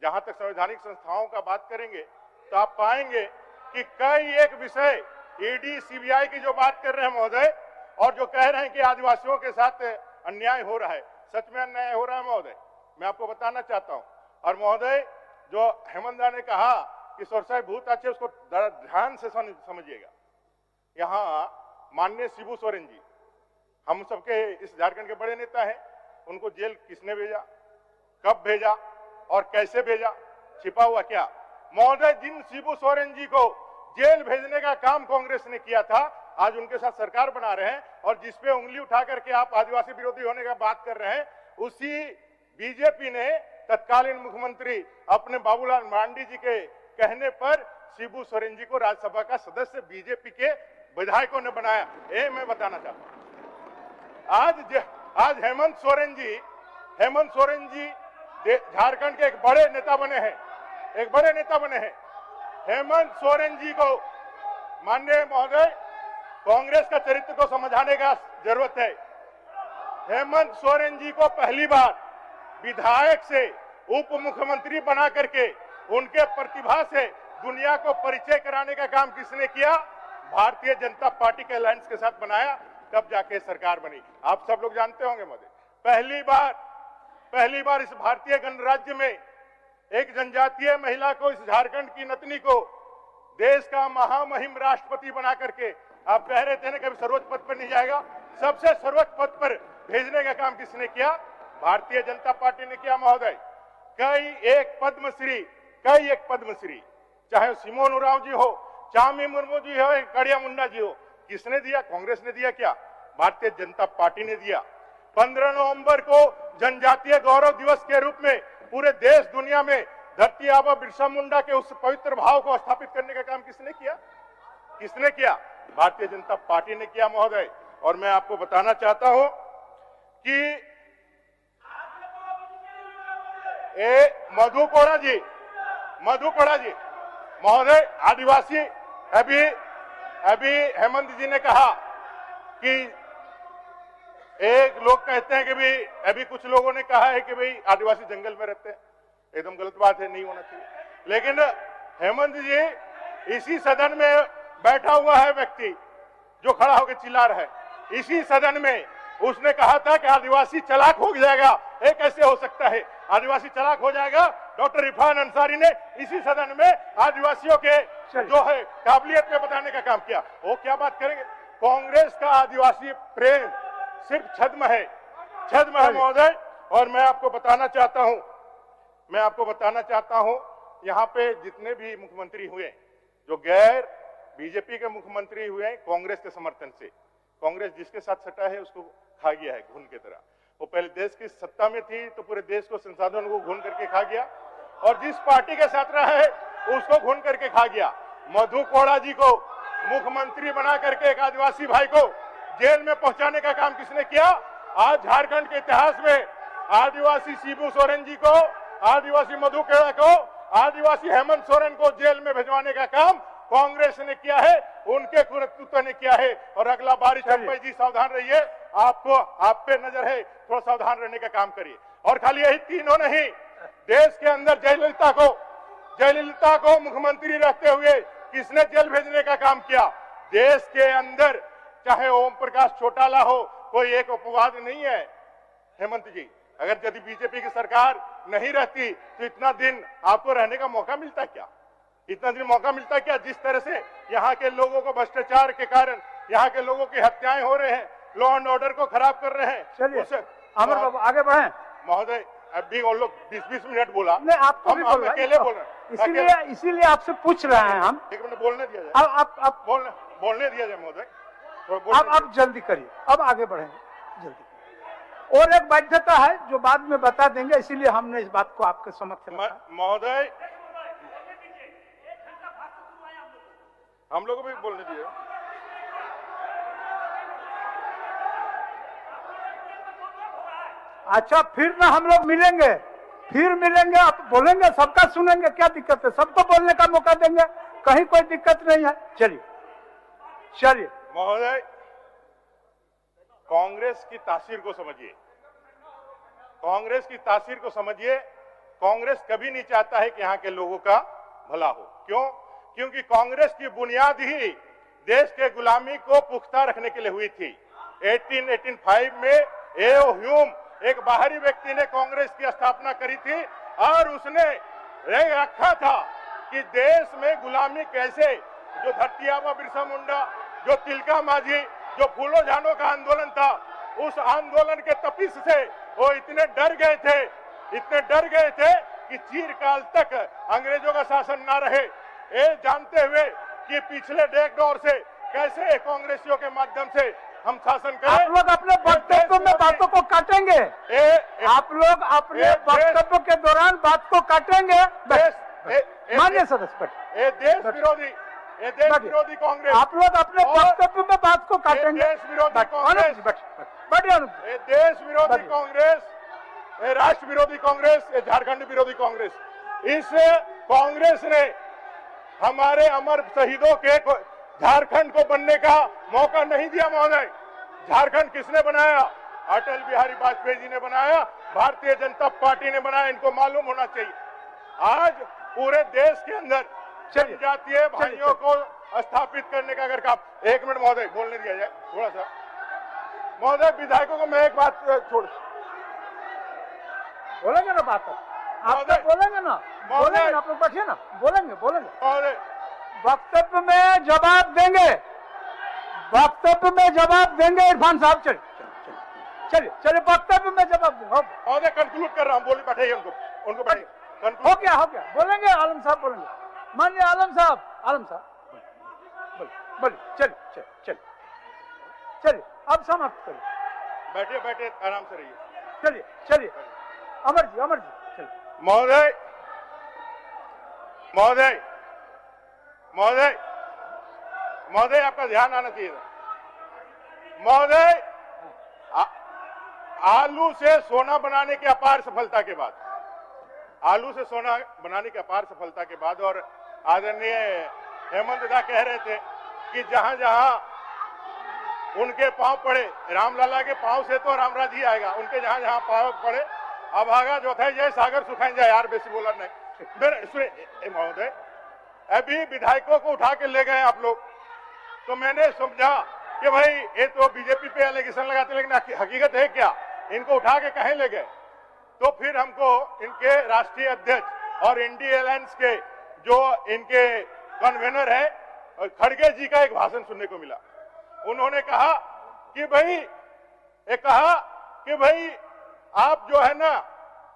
जहां तक संवैधानिक संस्थाओं का बात करेंगे तो आप पाएंगे कि कई एक विषय ईडी सीबीआई की जो बात कर रहे हैं महोदय, और जो कह रहे हैं कि आदिवासियों के साथ अन्याय हो रहा है, सच में अन्याय हो रहा है महोदय, मैं आपको बताना चाहता हूं। और महोदय, जो हेमंत दा ने कहा कि सोरसाई भूत अच्छे, उसको ध्यान से समझिएगा। यहाँ माननीय शिबू सोरेन जी, हम सबके इस झारखंड के बड़े नेता हैं, उनको जेल किसने भेजा, कब भेजा और कैसे भेजा, छिपा हुआ क्या? महोदय, जिन शिबू सोरेन जी को जेल भेजने का काम कांग्रेस ने किया था, आज उनके साथ सरकार बना रहे हैं, और जिसपे उंगली उठा करके आप आदिवासी विरोधी होने का बात कर रहे हैं, उसी बीजेपी ने तत्कालीन मुख्यमंत्री अपने बाबूलाल मरांडी जी के कहने पर शिबू सोरेन जी को राज्यसभा का सदस्य बीजेपी के विधायकों ने बनाया। ये मैं बताना चाहता हूं। आज हेमंत सोरेन जी झारखंड के एक बड़े नेता बने हैं, हेमंत सोरेन जी को माननीय महोदय कांग्रेस का चरित्र को समझाने का जरूरत है। हेमंत सोरेन जी को पहली बार विधायक से उप मुख्यमंत्री बना करके उनके प्रतिभा से दुनिया को परिचय कराने का काम किसने किया? भारतीय जनता पार्टी के अलायंस के साथ बनाया, तब जाके सरकार बनी। आप सब लोग जानते होंगे महोदय, पहली बार इस भारतीय गणराज्य में एक जनजातीय महिला को, इस झारखंड की नतनी को देश का महामहिम राष्ट्रपति बना करके, आप कह रहे थे ना कभी सर्वोच्च पद पर नहीं जाएगा, सबसे सर्वोच्च पद पर भेजने का काम किसने किया? भारतीय जनता पार्टी ने किया महोदय। कई एक पद्मश्री, चाहे सिमोन उरांव जी हो, चामी मुर्मू जी हो, कड़िया मुंडा जी हो, किसने दिया? कांग्रेस ने दिया क्या? भारतीय जनता पार्टी ने दिया। 15 नवंबर को जनजातीय गौरव दिवस के रूप में पूरे देश दुनिया में धरती आबा बिरसा मुंडा के उस पवित्र भाव को स्थापित करने का काम किसने किया? भारतीय जनता पार्टी ने किया महोदय। और मैं आपको बताना चाहता हूं कि मधु कोड़ा जी महोदय, आदिवासी, अभी हेमंत जी ने कहा कि एक लोग कहते हैं कि भाई, अभी कुछ लोगों ने कहा है कि भाई आदिवासी जंगल में रहते हैं, एकदम गलत बात है, नहीं होना चाहिए। लेकिन हेमंत जी, इसी सदन में बैठा हुआ है व्यक्ति जो खड़ा होकर चिल्ला रहा है, इसी सदन में उसने कहा था कि आदिवासी चालाक हो जाएगा। ये कैसे हो सकता है? आदिवासी चालाक हो जाएगा? डॉक्टर इरफान अंसारी ने इसी सदन में आदिवासियों के जो है काबिलियत में बताने का काम किया। वो क्या बात करेंगे? कांग्रेस का आदिवासी प्रेम सिर्फ छद्म है, छद्म है महोदय। और मैं आपको बताना चाहता हूं, यहाँ पे जितने भी मुख्यमंत्री हुए जो गैर बीजेपी के मुख्यमंत्री हुए कांग्रेस के समर्थन से, कांग्रेस जिसके साथ सटा है उसको खा गया है घुन की तरह। वो पहले देश की सत्ता में थी तो पूरे देश को संसाधनों को घुन करके खा गया, और जिस पार्टी के साथ रहा है उसको घुन करके खा गया। मधु कोड़ा जी को मुख्यमंत्री बना करके एक आदिवासी भाई को जेल में पहुंचाने का काम किसने किया? आज झारखंड के इतिहास में आदिवासी शिबू सोरेन जी को, आदिवासी मधु कोड़ा को, आदिवासी हेमंत सोरेन को जेल में भिजवाने का काम कांग्रेस ने किया है, उनके नेतृत्व ने किया है। और अगला बार चंपई जी सावधान रहिए, आपको आप पे नजर है, थोड़ा सावधान रहने का काम करिए। और खाली यही तीनों नहीं, देश के अंदर जयललिता को मुख्यमंत्री रहते हुए किसने जेल भेजने का काम किया? देश के अंदर चाहे ओम प्रकाश चौटाला हो, कोई एक अपवाद नहीं है। हेमंत जी, अगर यदि बीजेपी की सरकार नहीं रहती तो इतना दिन आपको रहने का मौका मिलता क्या? इतना दिन मौका मिलता क्या? जिस तरह से यहाँ के लोगों को भ्रष्टाचार के कारण यहाँ के लोगों की हत्याएं हो रहे हैं, लॉ एंड ऑर्डर को खराब कर रहे हैं। चलिए अमर बाबू आगे बढ़े। महोदय अभी वो लोग 20-20 मिनट बोला, नहीं आपको भी बोल अकेले बोल रहे हैं, इसीलिए आपसे पूछ रहे हैं हम। एक मिनट बोलने दिया जाए, आप बोलने दिया जाए महोदय। आप जल्दी करिए, अब आगे बढ़ेंगे जल्दी। और एक बाध्यता है जो बाद में बता देंगे, इसीलिए हमने इस बात को आपके समक्ष रखा। महोदय हम लोगों को भी बोलने दिए। अच्छा फिर ना हम लोग मिलेंगे, आप बोलेंगे, सबका सुनेंगे, क्या दिक्कत है? सबको बोलने का मौका देंगे, कहीं कोई दिक्कत नहीं है। चलिए महोदय, कांग्रेस की तासीर को समझिए, कांग्रेस की तासीर को समझिए। कांग्रेस कभी नहीं चाहता है कि यहाँ के लोगों का भला हो। क्यों? क्योंकि कांग्रेस की बुनियाद ही देश के गुलामी को पुख्ता रखने के लिए हुई थी। 1885 में एओ ह्यूम एक बाहरी व्यक्ति ने कांग्रेस की स्थापना करी थी, और उसने रखा था कि देश में गुलामी कैसे, जो धरती आबा बिरसा मुंडा, जो तिलका मांझी, जो फूलो झानो का आंदोलन था, उस आंदोलन के तपिश से वो इतने डर गए थे कि चीरकाल तक अंग्रेजों का शासन ना रहे। ये जानते हुए कि पिछले 1.5 दौर से कैसे कांग्रेसियों के माध्यम से हम शासन करें। आप लोग अपने वक्तव्य में बातों को काटेंगे, आप लोग अपने वक्तव्य के दौरान बात को काटेंगे। माननीय सदस्य, ये देश विरोधी कांग्रेस, आप लोग अपने वक्तव्य में बात को काटेंगे। देश विरोधी कांग्रेस, ये देश विरोधी कांग्रेस, ये राष्ट्र विरोधी कांग्रेस, ये झारखंड विरोधी कांग्रेस। इस कांग्रेस ने हमारे अमर शहीदों के झारखंड को बनने का मौका नहीं दिया महोदय। झारखंड किसने बनाया? अटल बिहारी वाजपेयी जी ने बनाया, भारतीय जनता पार्टी ने बनाया। इनको मालूम होना चाहिए। आज पूरे देश के अंदर जनजातीय भाइयों को स्थापित करने का अगर काम, एक मिनट महोदय बोलने दिया जाए थोड़ा सा। महोदय, विधायकों को मैं एक बात छोड़, बोलेंगे ना बात, आप बोलेंगे ना, आप लोग बैठिए ना, बोलेंगे महोदय। वक्तव्य में जवाब देंगे इरफान साहब। चलिए वक्तव्य में जवाब देंगे। महोदय कंक्लूड कर रहा हूँ, बोलिए, बैठाइए उनको बैठाइए। हो गया, बोलेंगे आलम साहब, बोलेंगे। माननीय आलम साहब बोलिए। चलिए अब समाप्त करिए। बैठिए आराम से रहिए। चलिए अमर जी चलिए। महोदय आपका ध्यान आना चाहिए। महोदय, आलू से सोना बनाने की अपार सफलता के बाद, और आदरणीय हेमंत दा कह रहे थे कि जहां जहां उनके पांव पड़े, रामलला के पांव से तो रामराज ही आएगा, उनके जहां जहां पांव पड़े अभागा जो था जय सागर सुखाई जाए। यार बेसी बोला नहीं। महोदय, अभी विधायकों को उठा के ले गए आप लोग, तो मैंने समझा कि भाई ये तो बीजेपी पे एलिगेशन लगाते, लेकिन हकीकत है क्या, इनको उठा के कहीं ले गए। तो फिर हमको इनके राष्ट्रीय अध्यक्ष और इंडिया अलायंस के जो इनके कन्वेनर है खड़गे जी का एक भाषण सुनने को मिला। उन्होंने कहा कि भाई आप जो है ना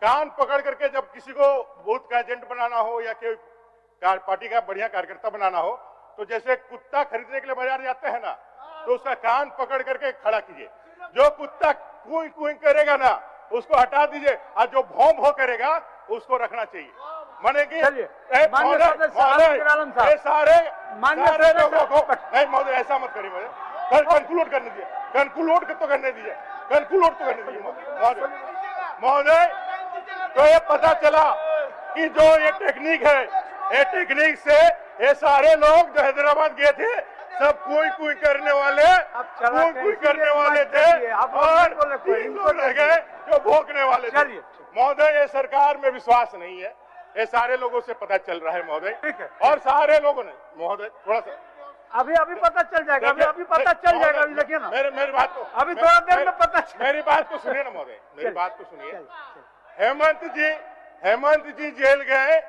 कान पकड़ करके जब किसी को बूथ का एजेंट बनाना हो या कोई पार्टी का बढ़िया कार्यकर्ता बनाना हो तो जैसे कुत्ता खरीदने के लिए बाजार जाते हैं ना तो उसका कान पकड़ करके खड़ा कीजिए। जो कुत्ता कुई कुई करेगा ना उसको हटा दीजिए और जो भौं भौं करेगा उसको रखना चाहिए। माने कि ये सारे लोगों को नहीं महोदय ऐसा मत करिए मुझे कंक्लूड करने दीजिए, कंक्लूड तो करने दीजिए महोदय। तो ये पता चला कि जो ये टेक्निक है, ये टेक्निक से ये सारे लोग जो हैदराबाद गए थे सब कोई करने वाले थे और 3 लोग रह गए जो भोंकने वाले थे। महोदय ये सरकार में विश्वास नहीं है, ये सारे लोगों से पता चल रहा है महोदय। और सारे लोगों ने महोदय थोड़ा सा अभी पता चल जाएगा, अभी पता चल जाएगा। अभी देखिए ना मेरी बात तो अभी थोड़ा देर में पता मेरी बात तो सुनिए ना महोदय, मेरी बात तो सुनिए। हेमंत जी जेल गए।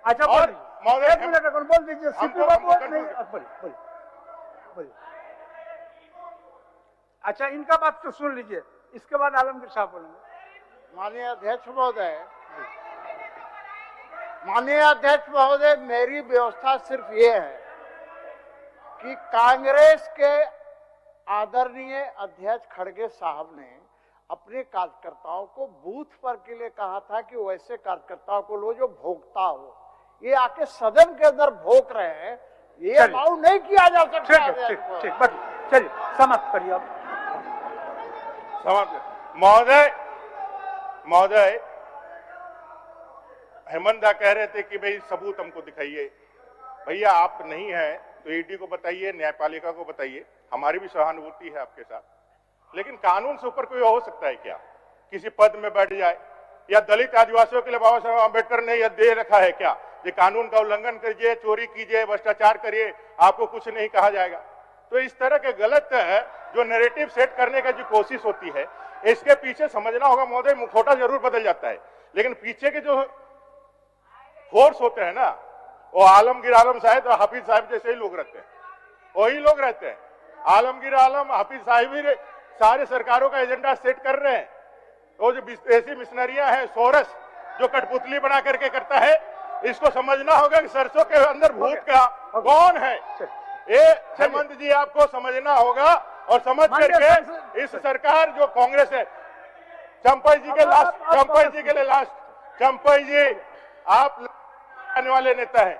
अच्छा महोदय बोल दीजिए सीपी बाबू बोलिए। अच्छा इनका बात तो सुन लीजिए, इसके बाद आलमगीर साहब बोलेंगे। माननीय अध्यक्ष महोदय, मेरी व्यवस्था सिर्फ ये है कि कांग्रेस के आदरणीय अध्यक्ष खड़गे साहब ने अपने कार्यकर्ताओं को बूथ पर के लिए कहा था कि वैसे कार्यकर्ताओं को लो जो भोगता हो। ये आके सदन के अंदर भोग रहे हैं, ये अलाउ नहीं किया जा सकता। ठीक चलिए समाप्त करिए आप। महोदय हेमंत दा कह रहे थे कि भाई सबूत हमको दिखाइए। भैया आप नहीं है तो ईडी को बताइए, न्यायपालिका को बताइए, हमारी भी सहानुभूति है आपके साथ। लेकिन कानून से ऊपर कोई हो सकता है क्या? किसी पद में बैठ जाए या दलित आदिवासियों के लिए बाबा साहब अम्बेडकर ने यह दे रखा है क्या? ये कानून का उल्लंघन कीजिए, चोरी कीजिए, भ्रष्टाचार करिए, आपको कुछ नहीं कहा जाएगा। तो इस तरह के गलत जो नैरेटिव सेट करने का जो कोशिश होती है, इसके पीछे समझना होगा महोदय, मुखौटा जरूर बदल जाता है लेकिन पीछे के जो फोर्स होते हैं ना, वो आलमगीर आलम साहब और हाफिज साहब जैसे ही लोग रहते हैं, वही लोग रहते हैं। आलमगीर आलम, हाफिज साहब ही सारे सरकारों का एजेंडा सेट कर रहे हैं। वो जो विदेशी मिशनरियां हैं, सोरस जो कठपुतली बना करके करता है, इसको समझना होगा कि सरसों के अंदर भूत का कौन है। ये हेमंत जी आपको समझना होगा और समझ करके इस सरकार जो कांग्रेस है, चंपई जी के लिए लास्ट, चंपई जी आप आने वाले नेता हैं,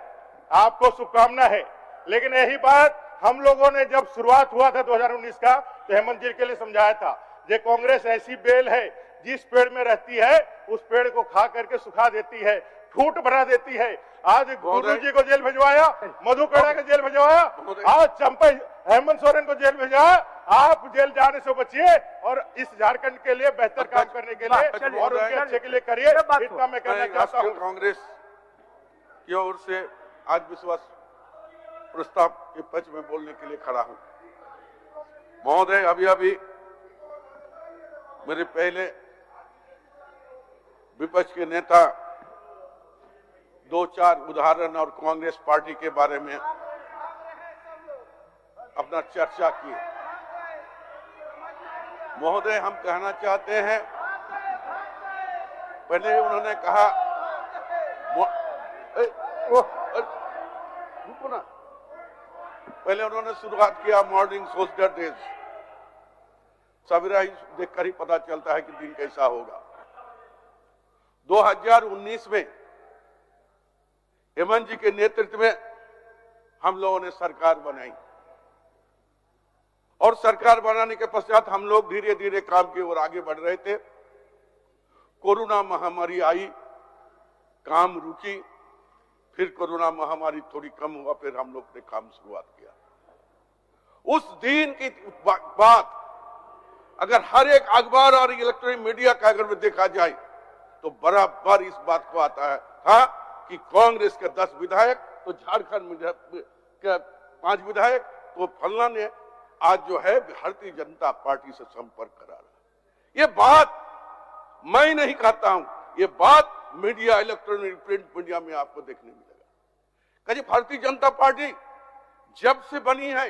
आपको शुभकामना है। लेकिन यही बात हम लोगों ने जब शुरुआत हुआ था 2019 का, तो हेमंत जी के लिए समझाया था, ये कांग्रेस ऐसी बेल है जिस पेड़ में रहती है उस पेड़ को खा करके सुखा देती है, ठूट बना देती है। आज गुरु जी को जेल भिजवाया, मधुकड़ा को जेल भिजवाया, आज चंपई हेमंत सोरेन को जेल भेजाया। आप जेल जाने से बचिए और इस झारखंड के लिए बेहतर काम करने के लिए और उनके अच्छे के लिए करिए। इतना मैं कहना चाहता हूँ। कांग्रेस की ओर से आज विश्वास प्रस्ताव के पक्ष में बोलने के लिए खड़ा हूं। महोदय, अभी मेरे पहले विपक्ष के नेता 2-4 उदाहरण और कांग्रेस पार्टी के बारे में अपना चर्चा की। महोदय, हम कहना चाहते हैं, पहले उन्होंने कहा रुको ना, पहले उन्होंने शुरुआत किया मॉर्निंग सोल्जर डेज। सवेरा ही देखकर ही पता चलता है कि दिन कैसा होगा। 2019 में हेमंत जी के नेतृत्व में हम लोगों ने सरकार बनाई और सरकार बनाने के पश्चात हम लोग धीरे धीरे काम की ओर आगे बढ़ रहे थे। कोरोना महामारी आई, काम रुकी, फिर कोरोना महामारी थोड़ी कम हुआ, फिर हम लोग ने काम शुरुआत किया। उस दिन की बात अगर हर एक अखबार और इलेक्ट्रॉनिक मीडिया का अगर देखा जाए तो बराबर इस बात को आता है कि कांग्रेस के 10 विधायक तो झारखंड के 5 विधायक तो फलना ने आज जो है भारतीय जनता पार्टी से संपर्क करा रहा है। ये बात मैं नहीं कहता हूं, ये बात मीडिया, इलेक्ट्रॉनिक प्रिंट मीडिया में आपको देखने मिलेगा। कहीं भारतीय जनता पार्टी जब से बनी है,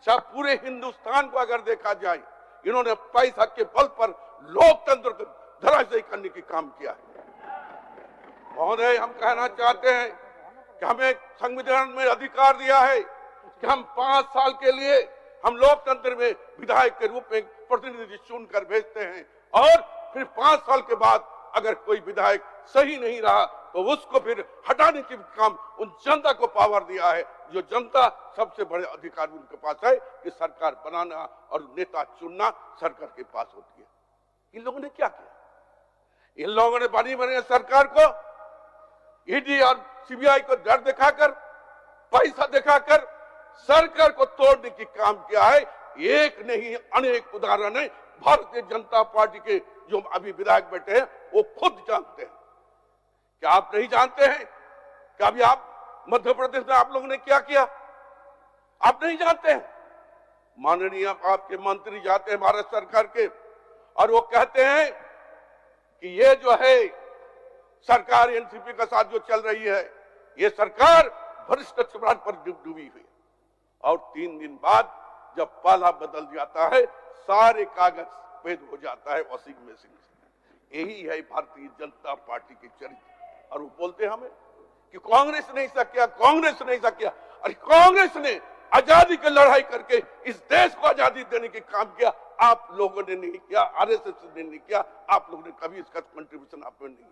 चाहे पूरे हिंदुस्तान को अगर देखा जाए, इन्होंने पैसा के बल पर लोकतंत्र को धराशायी करने की काम किया है। महोदय, हम कहना चाहते हैं कि हमें संविधान में अधिकार दिया है कि हम 5 साल के लिए हम लोकतंत्र में विधायक के रूप में प्रतिनिधि चुनकर भेजते हैं, और फिर 5 साल के बाद अगर कोई विधायक सही नहीं रहा तो उसको फिर हटाने की काम उन जनता को पावर दिया है। जो जनता सबसे बड़े अधिकार उनके पास है कि सरकार बनाना और नेता चुनना सरकार के पास होती है। इन लोगों ने क्या किया? इन लोगों ने बनी सरकार को ईडी और सीबीआई को डर दिखाकर, पैसा दिखाकर सरकार को तोड़ने की काम किया है। एक नहीं अनेक उदाहरण है। भारतीय जनता पार्टी के जो अभी विधायक बैठे हैं वो खुद जानते हैं। क्या आप नहीं जानते हैं कि अभी आप मध्य प्रदेश में आप लोगों ने क्या किया? आप नहीं जानते हैं? माननीय आपके मंत्री जाते हैं भारत सरकार के और वो कहते हैं कि ये जो है सरकार एनसीपी के साथ जो चल रही है, ये सरकार भ्रष्टाचार पर डूबी हुई। और 3 दिन बाद जब पाला बदल जाता है, सारे कागज सफेद हो जाता है वॉशिंग मशीन से। यही है भारतीय जनता पार्टी की चरित्र। और वो बोलते हमें कि कांग्रेस नहीं सकिया, कांग्रेस नहीं सकिया। अरे कांग्रेस ने आजादी की लड़ाई करके इस देश को आजादी देने के काम किया, आप लोगों ने नहीं किया, आरएसएस ने नहीं किया, आप लोगों ने कभी इसका कंट्रीब्यूशन आप में नहीं है।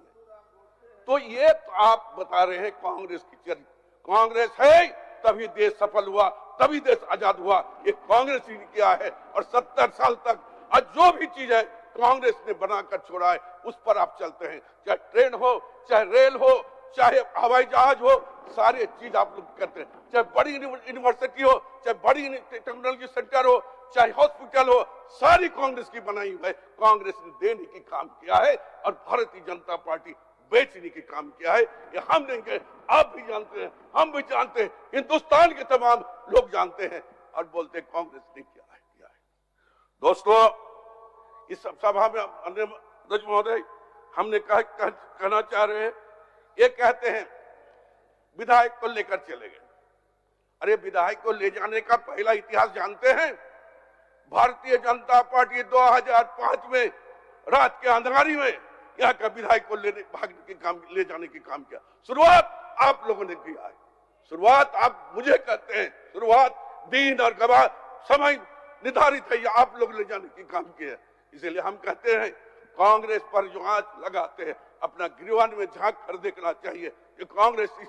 तो ये तो आप बता रहे हैं कांग्रेस की चरित्र। कांग्रेस है तभी देश सफल हुआ, तभी देश आजाद हुआ। ये कांग्रेस ही किया है। और 70 साल तक आज जो भी चीज है कांग्रेस ने बनाकर छोड़ा है, उस पर आप चलते हैं। चाहे ट्रेन हो, चाहे रेल हो, चाहे हवाई जहाज हो, सारे चीज आप लोग करते हैं। चाहे बड़ी यूनिवर्सिटी हो, चाहे बड़ी टेक्नोलॉजी सेंटर हो, चाहे हॉस्पिटल हो, सारी कांग्रेस की बनाई हुई है। कांग्रेस ने देने की काम किया है और भारतीय जनता पार्टी बेचने की काम किया है। ये हम नहीं कहे, आप भी जानते हैं, हम भी जानते हैं, हिंदुस्तान के तमाम लोग जानते हैं और बोलते हैं कांग्रेस ने किया है। दोस्तों, इस सभा में अध्यक्ष महोदय हमने कहना चाह रहे हैं, ये कहते हैं विधायक को लेकर चले गए। अरे विधायक को ले जाने का पहला इतिहास जानते हैं? भारतीय जनता पार्टी 2005 में रात के अंधेरी में यहाँ का विधायक को भागने के काम, ले जाने की काम किया। शुरुआत आप लोगों ने किया है। शुरुआत आप मुझे कहते हैं, शुरुआत दिन और गवाह समय निर्धारित है, आप लोग ले जाने की काम किया है। इसलिए हम कहते हैं कांग्रेस पर जो आंच लगाते हैं, अपना गिरवान में झांक कर देखना चाहिए कि कांग्रेस इस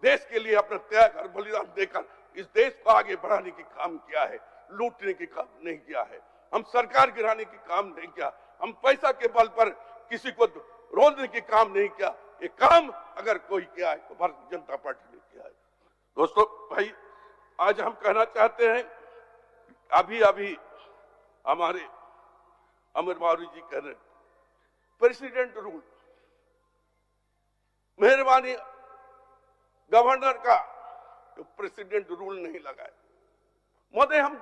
देश के लिए अपना त्याग और बलिदान देकर इस देश को आगे बढ़ाने की काम किया है, लूटने की काम नहीं किया है। हम सरकार गिराने की काम नहीं किया, हम पैसा के बल पर किसी को रोकने की काम नहीं किया। ये काम अगर कोई किया है तो भारतीय जनता पार्टी ने किया है। दोस्तों भाई, आज हम कहना चाहते हैं, अभी अभी हमारे अमर मारू जी कह रहे प्रेसिडेंट रूल, मेहरबानी गवर्नर का तो प्रेसिडेंट रूल नहीं लगाए। महोदय, हम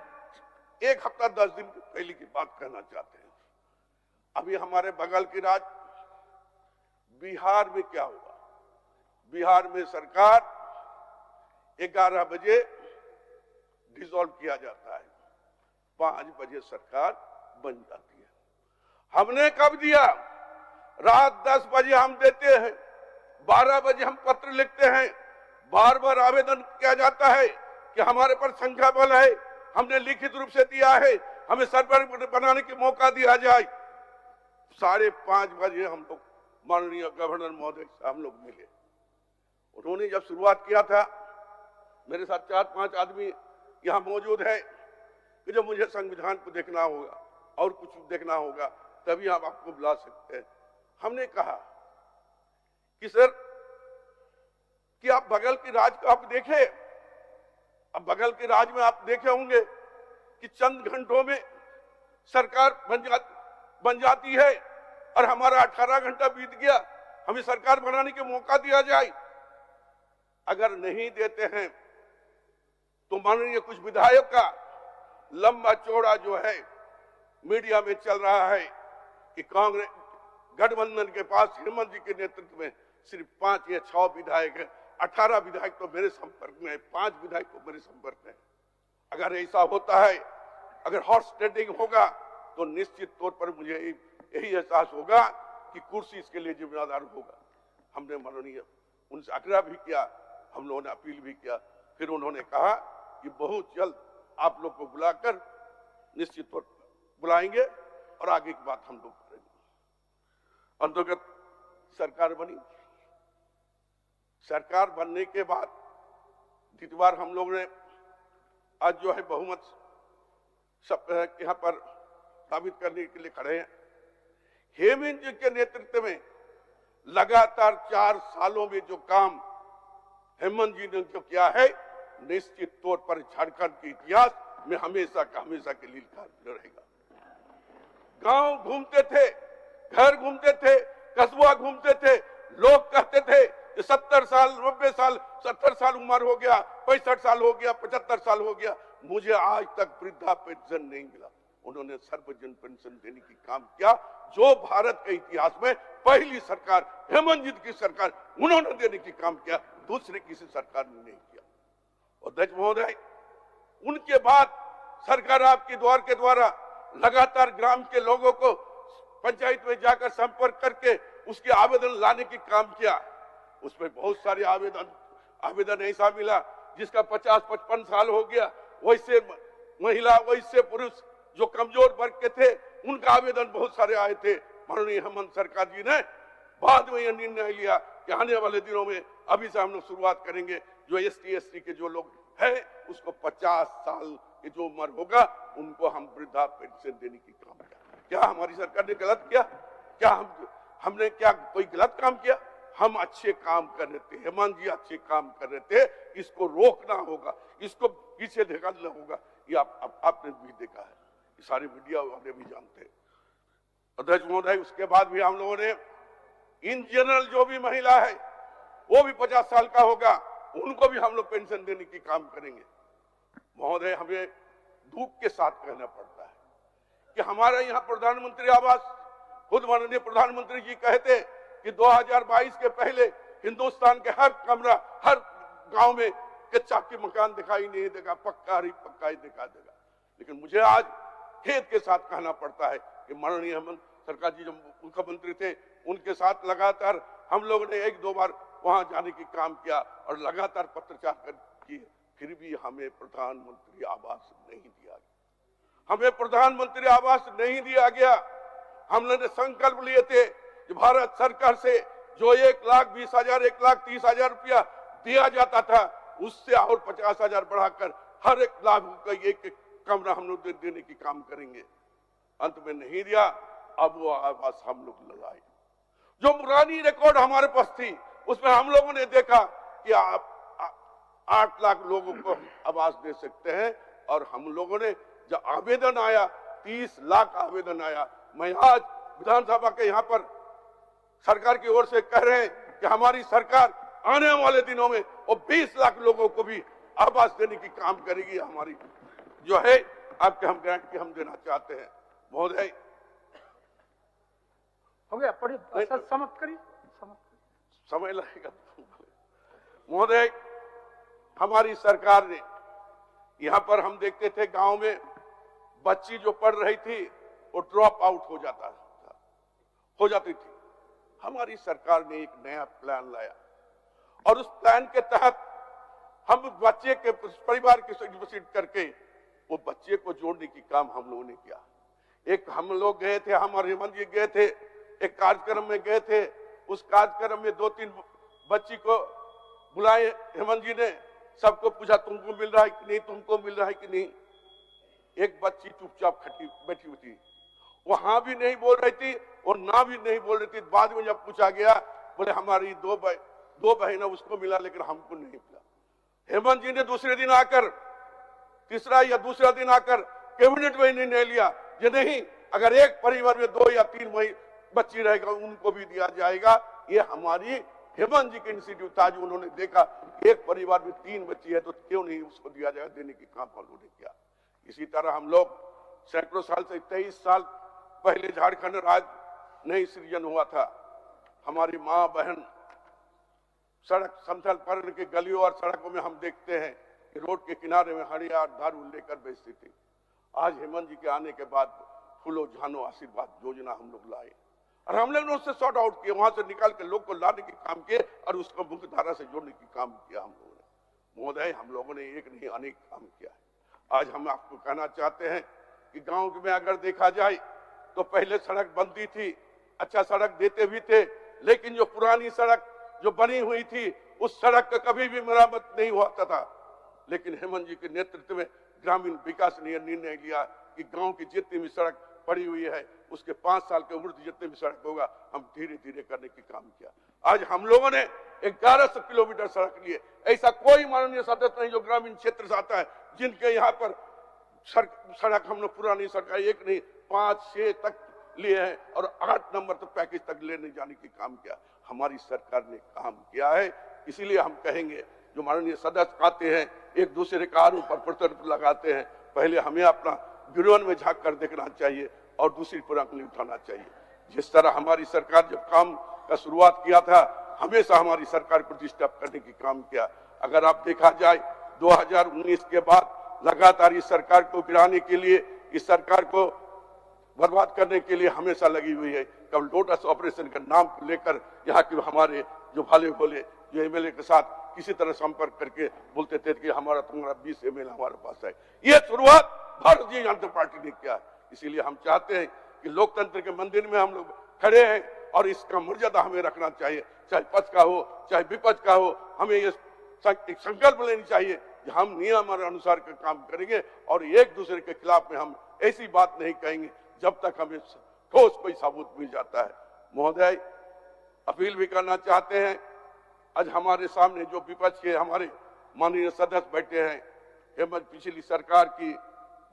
1 हफ्ता 10 दिन पहले की बात कहना चाहते हैं। अभी हमारे बगल की राज्य बिहार में क्या हुआ? बिहार में सरकार 11 बजे डिसॉल्व किया जाता है, 5 बजे सरकार बन जाती है। हमने कब दिया? रात 10 बजे हम देते हैं, 12 बजे हम पत्र लिखते हैं, बार बार आवेदन किया जाता है कि हमारे पर संख्या बल है, हमने लिखित रूप से दिया है, हमें सरकार बनाने की मौका दिया जाए। 5:30 बजे हम लोग माननीय गवर्नर महोदय से हम लोग मिले। उन्होंने जब शुरुआत किया था, मेरे साथ 4-5 आदमी यहाँ मौजूद है कि जब मुझे संविधान को देखना होगा और कुछ देखना होगा तभी हम आपको बुला सकते हैं। हमने कहा कि सर, कि आप बगल के राज्य को आप देखे, अब बगल के राज्य में आप देखे होंगे कि चंद घंटों में सरकार बन जाती है और हमारा 18 घंटा बीत गया, हमें सरकार बनाने के मौका दिया जाए। अगर नहीं देते हैं तो माननीय कुछ विधायक का लंबा चौड़ा जो है मीडिया में चल रहा है कि कांग्रेस गठबंधन के पास हेमंत जी के नेतृत्व में सिर्फ 5 या 6 विधायक है, 18 विधायक तो मेरे संपर्क में है, 5 विधायक तो मेरे संपर्क में है। अगर ऐसा होता है, अगर हॉर्स ट्रेडिंग होगा तो निश्चित तौर पर मुझे यही एहसास होगा कि कुर्सी इसके लिए जिम्मेदार होगा। हमने माननीय उनसे आग्रह भी किया, हम लोगों ने अपील भी किया, फिर उन्होंने कहा कि बहुत जल्द आप लोग को बुलाकर निश्चित तौर पर बुलाएंगे और आगे की बात हम लोग करेंगे। अंतर्गत सरकार बनी। सरकार बनने के बाद द्वितीय बार हम लोग ने आज जो है बहुमत सब यहाँ पर साबित करने के लिए खड़े हैं। हेमंत जी के नेतृत्व में लगातार 4 सालों में जो काम हेमंत जी ने जो किया है, निश्चित तौर पर झारखंड के इतिहास में हमेशा के लिए रहेगा। गांव घूमते थे, घर घूमते थे, कस्बा घूमते थे, लोग कहते थे कि 70 साल 90 साल 70 साल उम्र हो गया, 65 साल हो गया, 75 साल हो गया, मुझे आज तक वृद्धा पेंशन नहीं मिला। उन्होंने सर्वजन पेंशन देने की काम किया, जो भारत के इतिहास में पहली सरकार हेमंत जी की सरकार उन्होंने देने की काम किया, दूसरे किसी सरकार ने नहीं किया। अध्यक्ष महोदय, उनके बाद सरकार आपके द्वार के द्वारा लगातार ग्राम के लोगों को पंचायत में जाकर संपर्क करके उसके आवेदन लाने की काम किया। उसमें बहुत सारे आवेदन ऐसा मिला जिसका 50-55 साल हो गया, वैसे महिला वैसे पुरुष जो कमजोर वर्ग के थे उनका आवेदन बहुत सारे आए थे। माननीय हेमंत सरकार जी ने बाद में यह निर्णय लिया कि आने वाले दिनों में अभी से हम लोग शुरुआत करेंगे, जो ST के जो लोग हैं उसको 50 साल की जो उम्र होगा उनको हम वृद्धा पेंशन देने की काम किया। क्या हमारी सरकार ने गलत किया? क्या हमने क्या कोई गलत काम किया? हम अच्छे काम कर रहे थे, हेमंत जी अच्छे काम कर रहे थे, इसको रोकना होगा, इसको पीछे ढकेलना होगा। ये आपने भी देखा है, सारे मीडिया वाले भी जानते हैं। अध्यक्ष महोदय, उसके बाद भी हम लोगों ने इन जनरल जो भी महिला है वो भी 50 साल का होगा, उनको भी हम लोग पेंशन देने की काम करेंगे। महोदय, हमें दुख के साथ कहना पड़ता है कि हमारा यहाँ प्रधानमंत्री आवास, खुद माननीय प्रधानमंत्री जी कहते कि 2022 के पहले हिंदुस्तान के हर कमरा, हर गांव में कच्चा के मकान दिखाई नहीं देगा, पक्का ही पक्का ही दिखा देगा। लेकिन मुझे आज खेद के साथ कहना पड़ता है कि माननीय हेमंत सरकार जी जब मुख्यमंत्री थे, उनके साथ लगातार हम लोगों ने 1-2 बार वहां जाने की काम किया और लगातार पत्रचार किए, फिर भी हमें प्रधानमंत्री आवास नहीं दिया गया। हमें प्रधानमंत्री आवास नहीं दिया गया। हमने संकल्प लिए थे कि भारत सरकार से जो 1,20,000 1,30,000 रुपया दिया जाता था, उससे और 50,000 बढ़ाकर हर एक लाभ का एक कमरा हम लोग देने की काम करेंगे। अंत में नहीं दिया, अब वो आवास हम लोग लगाए। जो पुरानी रिकॉर्ड हमारे पास थी उसमें हम लोगों ने देखा कि आप 8 लाख लोगों को आवास दे सकते हैं, और हम लोगों ने जब आवेदन आया 30 लाख आवेदन आया। मैं आज विधानसभा के यहाँ पर सरकार की ओर से कह रहे हैं कि हमारी सरकार आने वाले दिनों में वो 20 लाख लोगों को भी आवास देने की काम करेगी। हमारी जो है आपके हम गारंटी हम देना चाहते हैं। महोदय, हो गया, पढ़िए, समाप्त करिए, समय लगेगा। महोदय, हमारी सरकार ने यहाँ पर हम देखते थे गांव में बच्ची जो पढ़ रही थी वो ड्रॉप आउट हो जाती थी। हमारी सरकार ने एक नया प्लान लाया और उस प्लान के तहत हम बच्चे के परिवार के विकसित करके वो बच्चे को जोड़ने की काम हम लोगों ने किया। एक हम लोग गए थे, हमारे हेमंत जी गए थे, एक कार्यक्रम में गए थे। उस कार्यक्रम में 2-3 बच्ची को बुलाए हेमंत जी ने, सबको पूछा तुमको मिल रहा है कि नहीं, तुमको मिल रहा है कि नहीं। एक बच्ची चुपचाप बैठी हुई थी, वहां भी नहीं बोल रही थी और ना भी नहीं बोल रही थी। बाद में जब पूछा गया, बोले हमारी 2 बहनें उसको मिला लेकिन हमको नहीं मिला। हेमंत जी ने दूसरे दिन आकर, तीसरा या दूसरा दिन आकर कैबिनेट में निर्णय लिया कि नहीं, अगर एक परिवार में 2 या 3 बच्ची रहेगा उनको भी दिया जाएगा। ये हमारी हेमंत जी के इंस्टीट्यूट था, जो उन्होंने देखा एक परिवार में 3 बच्ची है तो क्यों नहीं उसको दिया जाएगा, देने की काम हम लोगों ने किया। इसी तरह हम लोग सैकड़ों साल से 23 साल पहले झारखंड राज्य नहीं सृजन हुआ था। हमारी माँ बहन सड़क समतल पर के गलियों और सड़कों में हम देखते हैं कि रोड के किनारे में हड़िया दारू लेकर बेचती थी। आज हेमंत जी के आने के बाद फूलो झानो आशीर्वाद योजना हम लोग लाए और हम लोगों ने उससे सॉर्ट आउट किया, वहां से निकाल के लोग को लाने के काम किए और उसको मुख्य धारा से जोड़ने की काम किया हम लोगों ने। महोदय, हम लोगों ने एक नहीं अनेक काम किया है। आज हम आपको कहना चाहते हैं कि गांव में अगर देखा जाए तो पहले सड़क बनती थी, अच्छा सड़क देते भी थे, लेकिन जो पुरानी सड़क जो बनी हुई थी उस सड़क का कभी भी मरम्मत नहीं होता था। लेकिन हेमंत जी के नेतृत्व में ग्रामीण विकास ने निर्णय लिया कि गांव की जितनी भी सड़क पड़ी हुई है उसके 5 साल के उम्र जितने भी सड़क होगा हम धीरे धीरे करने की काम किया। आज हम लोगों ने 1100 किलोमीटर सड़क लिए। ऐसा कोई माननीय सदस्य नहीं जो ग्रामीण क्षेत्र से आता है जिनके यहाँ पर सड़क हम लोग पुरानी सड़क एक नहीं 5-6 तक लिए हैं और 8 नंबर तक पैकेज तक लेने जाने की काम किया। हमारी सरकार ने काम किया है। इसीलिए हम कहेंगे जो माननीय सदस्य आते हैं एक दूसरे का आरोप पर प्रत्यारोप लगाते हैं, पहले हमें अपना गिरवन में झांक कर देखना चाहिए और दूसरी पर अंगुली उठाना चाहिए। जिस तरह हमारी सरकार जब काम का शुरुआत किया था हमेशा हमारी सरकार को डिस्टर्ब करने की काम किया। अगर आप देखा जाए 2019 के बाद लगातार इस सरकार को गिराने के लिए, इस सरकार को बर्बाद करने के लिए हमेशा लगी हुई है। कब लोटस ऑपरेशन का नाम लेकर यहाँ के हमारे जो भाले भोले जो एमएलए के साथ किसी तरह संपर्क करके बोलते थे कि हमारा तुम्हारा 20 एमएलए हमारे पास है। ये शुरुआत भारतीय जनता पार्टी ने किया। इसीलिए हम चाहते हैं कि लोकतंत्र के मंदिर में हम लोग खड़े हैं और इसका मर्यादा हमें रखना चाहिए, चाहे पक्ष का हो चाहे विपक्ष का हो। हमें ये एक संकल्प लेनी चाहिए कि हम नियम और अनुसार का काम करेंगे और एक दूसरे के खिलाफ में हम ऐसी बात नहीं कहेंगे जब तक हमें ठोस कोई सबूत मिल जाता है। महोदय, अपील भी करना चाहते हैं, आज हमारे सामने जो विपक्ष के हमारे माननीय सदस्य बैठे हैं, हेमंत पिछली सरकार की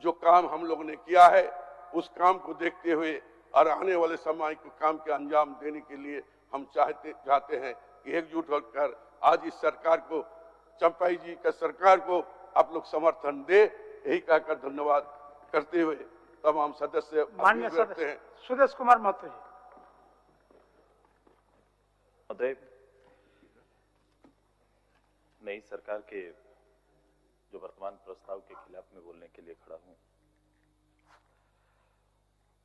जो काम हम लोगों ने किया है उस काम को देखते हुए और आने वाले समय के काम के अंजाम देने के लिए हम चाहते हैं कि एकजुट होकर आज इस सरकार को, चंपाई जी का सरकार को आप लोग समर्थन दे। यही कहकर धन्यवाद करते हुए तमाम सदस्य माननीय सदस्य सुदेश कुमार महतो जी। महोदय, नई सरकार के जो वर्तमान प्रस्ताव के खिलाफ में बोलने के लिए खड़ा हूं।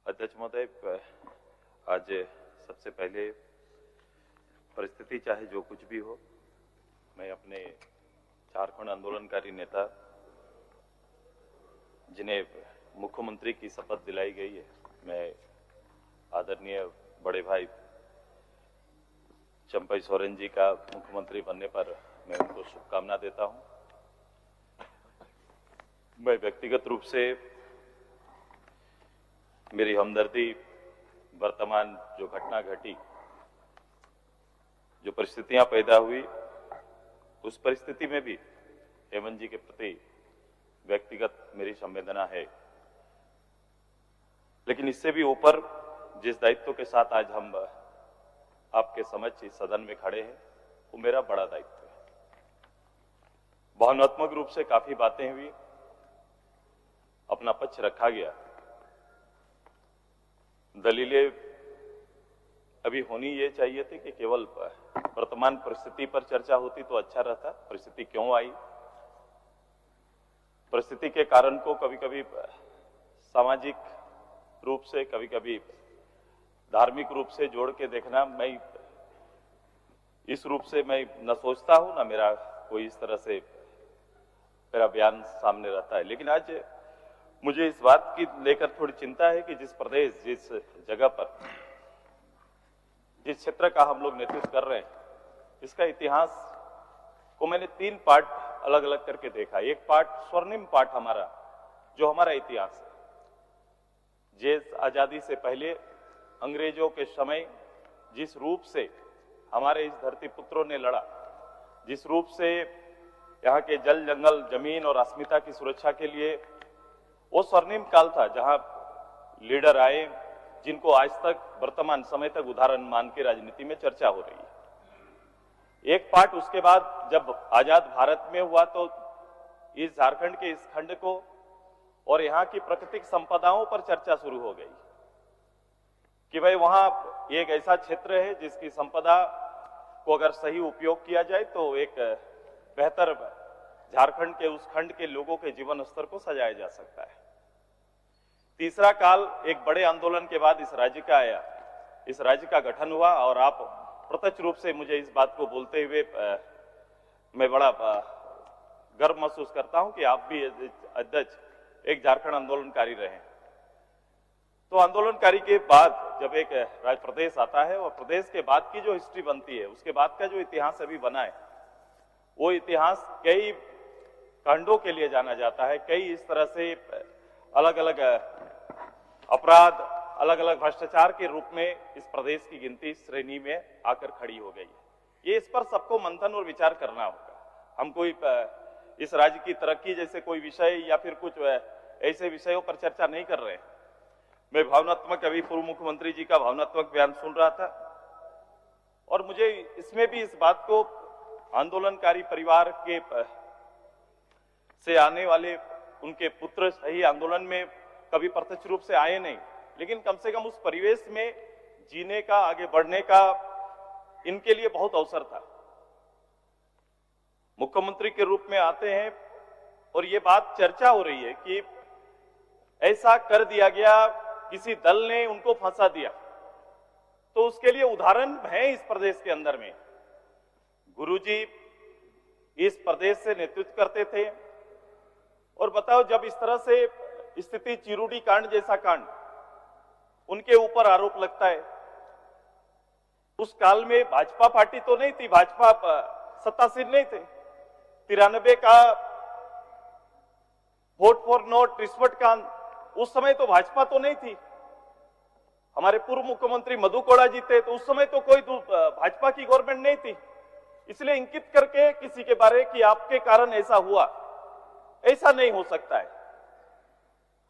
अध्यक्ष महोदय, आज सबसे पहले परिस्थिति चाहे जो कुछ भी हो, मैं अपने झारखंड आंदोलनकारी नेता जिन्हें मुख्यमंत्री की शपथ दिलाई गई है, मैं आदरणीय बड़े भाई चंपाई सोरेन जी का मुख्यमंत्री बनने पर मैं उनको शुभकामना देता हूं। मैं व्यक्तिगत रूप से मेरी हमदर्दी वर्तमान जो घटना घटी, जो परिस्थितियां पैदा हुई, उस परिस्थिति में भी हेमंत जी के प्रति व्यक्तिगत मेरी संवेदना है। लेकिन इससे भी ऊपर जिस दायित्व के साथ आज हम आपके समक्ष इस सदन में खड़े हैं, वो मेरा बड़ा दायित्व है। भावनात्मक रूप से काफी बातें हुई, अपना पक्ष रखा गया, दलीलें अभी होनी ये चाहिए थी कि केवल वर्तमान परिस्थिति पर चर्चा होती तो अच्छा रहता। परिस्थिति क्यों आई, परिस्थिति के कारण को कभी कभी सामाजिक रूप से, कभी कभी धार्मिक रूप से जोड़ के देखना, मैं इस रूप से मैं न सोचता हूं, न मेरा कोई इस तरह से मेरा बयान सामने रहता है। लेकिन आज मुझे इस बात की लेकर थोड़ी चिंता है कि जिस प्रदेश, जिस जगह पर, जिस क्षेत्र का हम लोग नेतृत्व कर रहे हैं, इसका इतिहास को मैंने 3 पार्ट अलग अलग करके देखा। एक पार्ट स्वर्णिम पार्ट हमारा, जो हमारा इतिहास है, देश आजादी से पहले अंग्रेजों के समय जिस रूप से हमारे इस धरती पुत्रों ने लड़ा, जिस रूप से यहाँ के जल, जंगल, जमीन और अस्मिता की सुरक्षा के लिए, वो स्वर्णिम काल था जहां लीडर आए जिनको आज तक वर्तमान समय तक उदाहरण मान के राजनीति में चर्चा हो रही है। एक पार्ट उसके बाद जब आजाद भारत में हुआ तो इस झारखंड के इस खंड को और यहाँ की प्राकृतिक संपदाओं पर चर्चा शुरू हो गई। कि भाई वहां एक ऐसा क्षेत्र है जिसकी संपदा को अगर सही उपयोग किया जाए तो एक बेहतर झारखंड के उस खंड के लोगों के जीवन स्तर को सजाया जा सकता है। तीसरा काल एक बड़े आंदोलन के बाद इस राज्य का आया, इस राज्य का गठन हुआ और आप प्रत्यक्ष रूप से मुझे इस बात को बोलते हुए मैं बड़ा गर्व महसूस करता हूं कि आप भी अध्यक्ष एक झारखंड आंदोलनकारी रहे। तो आंदोलनकारी के बाद जब एक राज्य प्रदेश आता है और प्रदेश के बाद की जो हिस्ट्री बनती है, उसके बाद का जो इतिहास अभी बना है, वो इतिहास कई कांडों के लिए जाना जाता है। कई इस तरह से अलग अलग अपराध, अलग अलग भ्रष्टाचार के रूप में इस प्रदेश की गिनती श्रेणी में आकर खड़ी हो गई है। ये इस पर सबको मंथन और विचार करना होगा। हम कोई इस राज्य की तरक्की जैसे कोई विषय या फिर कुछ ऐसे विषयों पर चर्चा नहीं कर रहे हैं। मैं भावनात्मक, अभी पूर्व मुख्यमंत्री जी का भावनात्मक बयान सुन रहा था और मुझे इसमें भी इस बात को आंदोलनकारी परिवार के से आने वाले उनके पुत्र सही आंदोलन में कभी प्रत्यक्ष रूप से आए नहीं, लेकिन कम से कम उस परिवेश में जीने का, आगे बढ़ने का इनके लिए बहुत अवसर था। मुख्यमंत्री के रूप में आते हैं और ये बात चर्चा हो रही है कि ऐसा कर दिया गया, किसी दल ने उनको फंसा दिया। तो उसके लिए उदाहरण है इस प्रदेश के अंदर में। गुरुजी इस प्रदेश से नेतृत्व करते थे और बताओ जब इस तरह से स्थिति, चिरूडी कांड जैसा कांड उनके ऊपर आरोप लगता है, उस काल में भाजपा पार्टी तो नहीं थी, भाजपा सत्तासीन नहीं थे। 93 का वोट फॉर नोट रिश्वत कांड, उस समय तो भाजपा तो नहीं थी। हमारे पूर्व मुख्यमंत्री मधु कोड़ा जी थे, तो उस समय तो कोई भाजपा की गवर्नमेंट नहीं थी। इसलिए इंकित करके किसी के बारे कि आपके कारण ऐसा हुआ, ऐसा नहीं हो सकता है।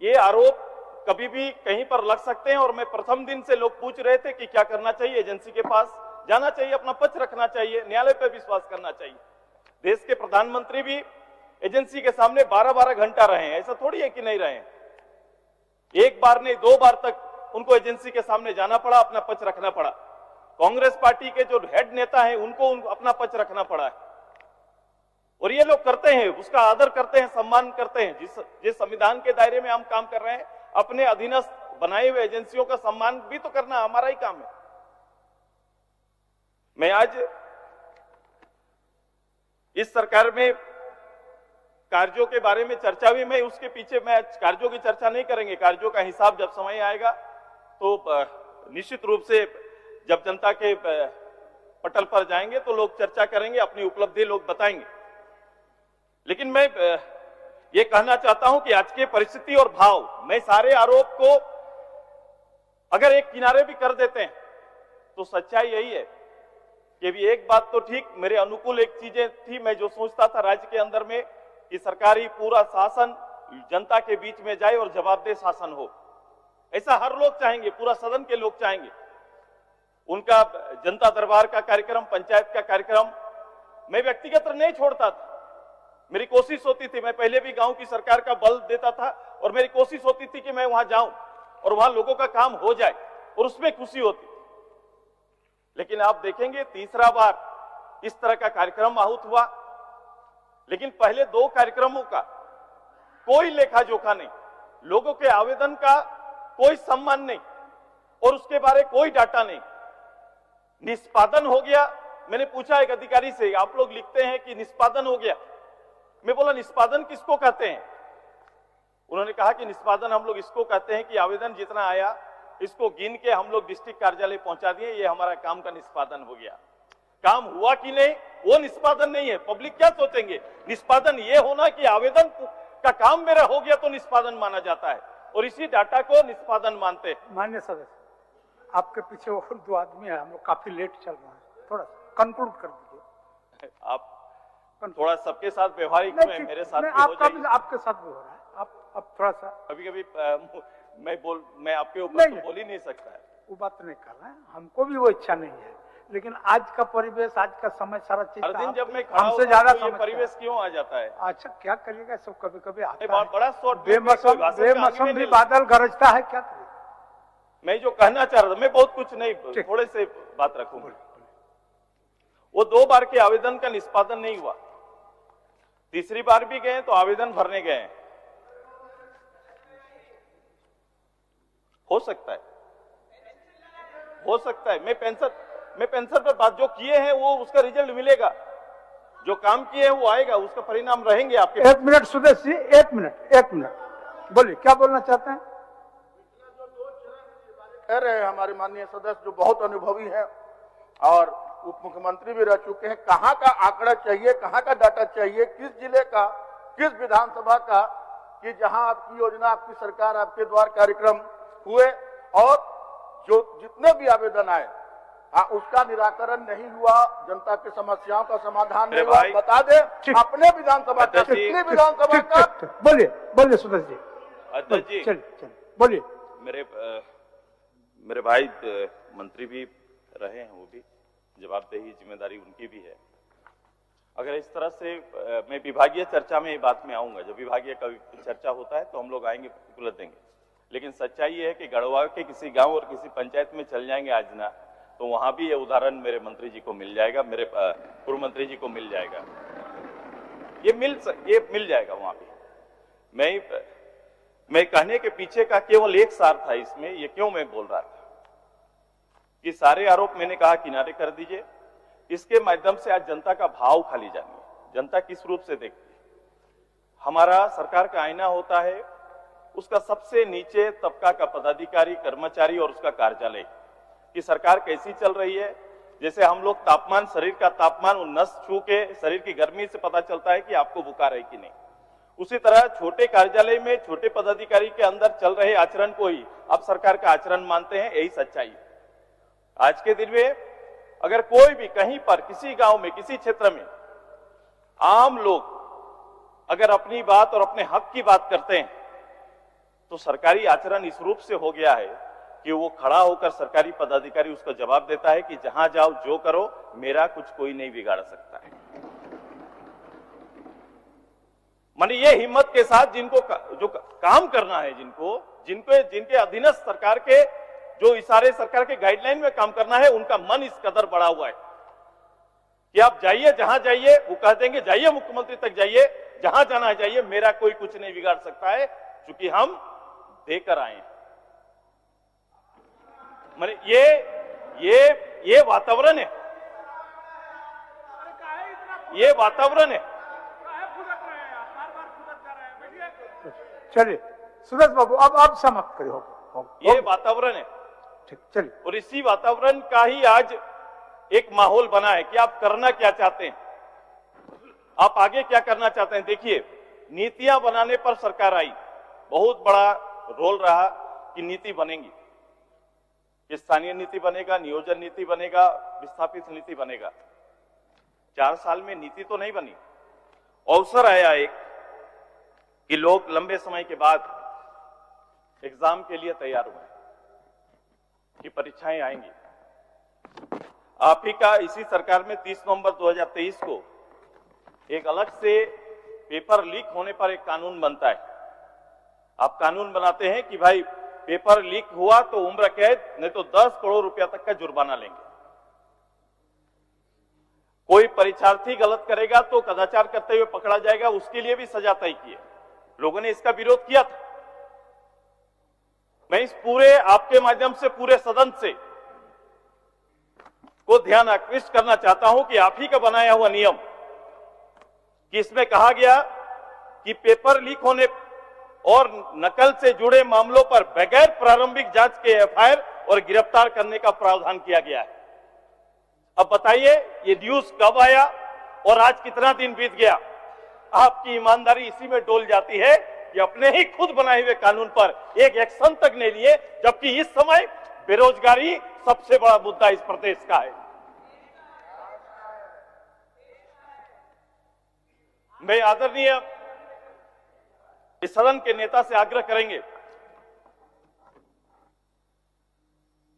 ये आरोप कभी भी कहीं पर लग सकते हैं और मैं प्रथम दिन से लोग पूछ रहे थे कि क्या करना चाहिए, एजेंसी के पास जाना चाहिए, अपना पक्ष रखना चाहिए, न्यायालय पर विश्वास करना चाहिए। देश के प्रधानमंत्री भी एजेंसी के सामने 12-12 घंटा रहे हैं, ऐसा थोड़ी है कि नहीं रहे हैं। एक बार नहीं 2 बार तक उनको एजेंसी के सामने जाना पड़ा, अपना पक्ष रखना पड़ा। कांग्रेस पार्टी के जो हेड नेता हैं उनको अपना पक्ष रखना पड़ा है और ये लोग करते हैं, उसका आदर करते हैं, सम्मान करते हैं। जिस संविधान के दायरे में हम काम कर रहे हैं, अपने अधीनस्थ बनाए हुए एजेंसियों का सम्मान भी तो करना हमारा ही काम है। मैं आज इस सरकार में कार्यों के बारे में चर्चा हुई, मैं उसके पीछे मैं कार्यों की चर्चा नहीं करेंगे। कार्यों का हिसाब जब समय आएगा तो निश्चित रूप से जब जनता के पटल पर जाएंगे तो लोग चर्चा करेंगे, अपनी उपलब्धि लोग बताएंगे। लेकिन मैं ये कहना चाहता हूं कि आज की परिस्थिति और भाव, मैं सारे आरोप को अगर एक किनारे भी कर देते हैं तो सच्चाई यही है कि भी एक बात तो ठीक, मेरे अनुकूल एक चीजें थी। मैं जो सोचता था राज्य के अंदर में कि सरकारी पूरा शासन जनता के बीच में जाए और जवाबदेह शासन हो, ऐसा हर लोग चाहेंगे, पूरा सदन के लोग चाहेंगे। उनका जनता दरबार का कार्यक्रम, पंचायत का कार्यक्रम मैं व्यक्तिगत नहीं छोड़ता था। मेरी कोशिश होती थी, मैं पहले भी गांव की सरकार का बल देता था और मेरी कोशिश होती थी कि मैं वहां जाऊं और वहां लोगों का काम हो जाए और उसमें खुशी होती। लेकिन आप देखेंगे तीसरा बार इस तरह का कार्यक्रम आहूत हुआ, लेकिन पहले 2 कार्यक्रमों का कोई लेखा जोखा नहीं, लोगों के आवेदन का कोई सम्मान नहीं और उसके बारे कोई डाटा नहीं। निष्पादन हो गया। मैंने पूछा एक अधिकारी से, आप लोग लिखते हैं कि निष्पादन हो गया, मैं बोला निष्पादन किसको कहते हैं? उन्होंने कहा कि निष्पादन हम लोग इसको कहते हैं कि आवेदन जितना आया इसको गिन के हम लोग डिस्ट्रिक्ट कार्यालय पहुंचा दिए, ये हमारा काम का निष्पादन हो गया। काम हुआ कि नहीं वो निष्पादन नहीं है। पब्लिक क्या सोचेंगे? निष्पादन ये होना कि आवेदन का काम मेरा हो गया तो निष्पादन माना जाता है और इसी डाटा को निष्पादन मानते हैं। माननीय सदस्य, आपके पीछे और 2 आदमी है, हम लोग काफी लेट चल रहे हैं, थोड़ा कंक्लूड कर दीजिए। आप थोड़ा सबके साथ व्यवहारिक में मेरे साथ भी हो जाइए। आपके साथ भी हो रहा है, आप थोड़ा सा कभी कभी मैं आपके ऊपर तो बोल ही नहीं सकता है, वो बात नहीं कर रहे हैं, हमको भी वो इच्छा नहीं है। लेकिन आज का परिवेश, आज का समय, सारा चीज हर दिन जब मैं खड़ा हमसे ज्यादा तो ये परिवेश क्यों आ जाता है? अच्छा क्या करिएगा, सब कभी कभी आता है। बड़ा शॉर्ट बेमौसम भी बादल गरजता है, क्या करिए? मैं जो कहना चाह रहा था, मैं बहुत कुछ नहीं, थोड़े से बात रखूंगा। वो 2 बार के आवेदन का निष्पादन नहीं हुआ, तीसरी बार भी गए तो आवेदन भरने गए। हो सकता है, हो सकता है। मैं पेंशन पर बात जो किए हैं वो उसका रिजल्ट मिलेगा, जो काम किए हैं वो आएगा, उसका परिणाम रहेंगे आपके। 1 मिनट सुदेश जी, 1 मिनट बोलिए, क्या बोलना चाहते हैं? कह रहे हैं हमारे माननीय सदस्य जो बहुत अनुभवी हैं और उप मुख्यमंत्री भी रह चुके हैं, कहाँ का आंकड़ा चाहिए, कहाँ का डाटा चाहिए, किस जिले का, किस विधानसभा का, कि जहां आपकी योजना, आपकी सरकार, आपके द्वार कार्यक्रम हुए और जो जितने भी आवेदन आए उसका निराकरण नहीं हुआ, जनता की समस्याओं का समाधान नहीं हुआ, बता दे अपने विधानसभा का, कितनी विधानसभा का। बोलिए सुदेश जी। अध्यक्ष जी चलिए बोलिए। मेरे भाई मंत्री भी रहे हैं, वो भी जवाबदेही जिम्मेदारी उनकी भी है। अगर इस तरह से मैं विभागीय चर्चा में बात में आऊंगा, जब विभागीय चर्चा होता है तो हम लोग आएंगे, उलझ देंगे। लेकिन सच्चाई ये है कि गढ़वा के किसी गांव और किसी पंचायत में चल जाएंगे आज ना, तो वहां भी ये उदाहरण मेरे मंत्री जी को मिल जाएगा, मेरे पूर्व मंत्री जी को मिल जाएगा, ये मिल जाएगा वहां भी। मैं कहने के पीछे का केवल एक सार था इसमें, ये क्यों मैं बोल रहा था कि सारे आरोप मैंने कहा किनारे कर दीजिए, इसके माध्यम से आज जनता का भाव खाली जानिए, जनता किस रूप से देखती है। हमारा सरकार का आईना होता है, उसका सबसे नीचे तबका का पदाधिकारी, कर्मचारी और उसका कार्यालय, कि सरकार कैसी चल रही है। जैसे हम लोग तापमान, शरीर का तापमान नस छू के शरीर की गर्मी से पता चलता है कि आपको बुखार है कि नहीं, उसी तरह छोटे कार्यालय में छोटे पदाधिकारी के अंदर चल रहे आचरण को ही आप सरकार का आचरण मानते हैं, यही सच्चाई है। आज के दिन में अगर कोई भी कहीं पर, किसी गांव में, किसी क्षेत्र में आम लोग अगर अपनी बात और अपने हक की बात करते हैं तो सरकारी आचरण इस रूप से हो गया है कि वो खड़ा होकर सरकारी पदाधिकारी उसका जवाब देता है कि जहां जाओ जो करो, मेरा कुछ कोई नहीं बिगाड़ सकता है। माने ये हिम्मत के साथ जिनको जो काम करना है, जिनके अधीनस्थ सरकार के जो इशारे सरकार के गाइडलाइन में काम करना है, उनका मन इस कदर बढ़ा हुआ है कि आप जाइए, जहां जाइए वो कह देंगे जाइए, मुख्यमंत्री तक जाइए, जहां जाना है जाइए, मेरा कोई कुछ नहीं बिगाड़ सकता है, क्योंकि हम देकर आए हैं। माने ये वातावरण है, ये वातावरण है। चलिए सुरेश बाबू, अब आप समाप्त करिए। ये वातावरण है, ठीक, चलिए। और इसी वातावरण का ही आज एक माहौल बना है कि आप करना क्या चाहते हैं, आप आगे क्या करना चाहते हैं। देखिए, नीतियां बनाने पर सरकार आई, बहुत बड़ा रोल रहा कि नीति बनेंगी, कि स्थानीय नीति बनेगा, नियोजन नीति बनेगा, विस्थापित नीति बनेगा। 4 साल में नीति तो नहीं बनी। अवसर आया एक कि लोग लंबे समय के बाद एग्जाम के लिए तैयार हुए कि परीक्षाएं आएंगी। आप ही का इसी सरकार में 30 नवंबर 2023 को एक अलग से पेपर लीक होने पर एक कानून बनता है। आप कानून बनाते हैं कि भाई पेपर लीक हुआ तो उम्र कैद, नहीं तो 10 करोड़ रुपया तक का जुर्माना लेंगे। कोई परीक्षार्थी गलत करेगा तो कदाचार करते हुए पकड़ा जाएगा, उसके लिए भी सजा तय की है। लोगों ने इसका विरोध किया था। मैं इस पूरे आपके माध्यम से पूरे सदन से को ध्यान आकृष्ट करना चाहता हूं कि आप ही का बनाया हुआ नियम, कि इसमें कहा गया कि पेपर लीक होने और नकल से जुड़े मामलों पर बगैर प्रारंभिक जांच के एफआईआर और गिरफ्तार करने का प्रावधान किया गया है। अब बताइए, ये न्यूज कब आया और आज कितना दिन बीत गया? आपकी ईमानदारी इसी में डोल जाती है कि अपने ही खुद बनाए हुए कानून पर एक एक्शन तक नहीं लिए, जबकि इस समय बेरोजगारी सबसे बड़ा मुद्दा इस प्रदेश का है। मैं आदरणीय इस सदन के नेता से आग्रह करेंगे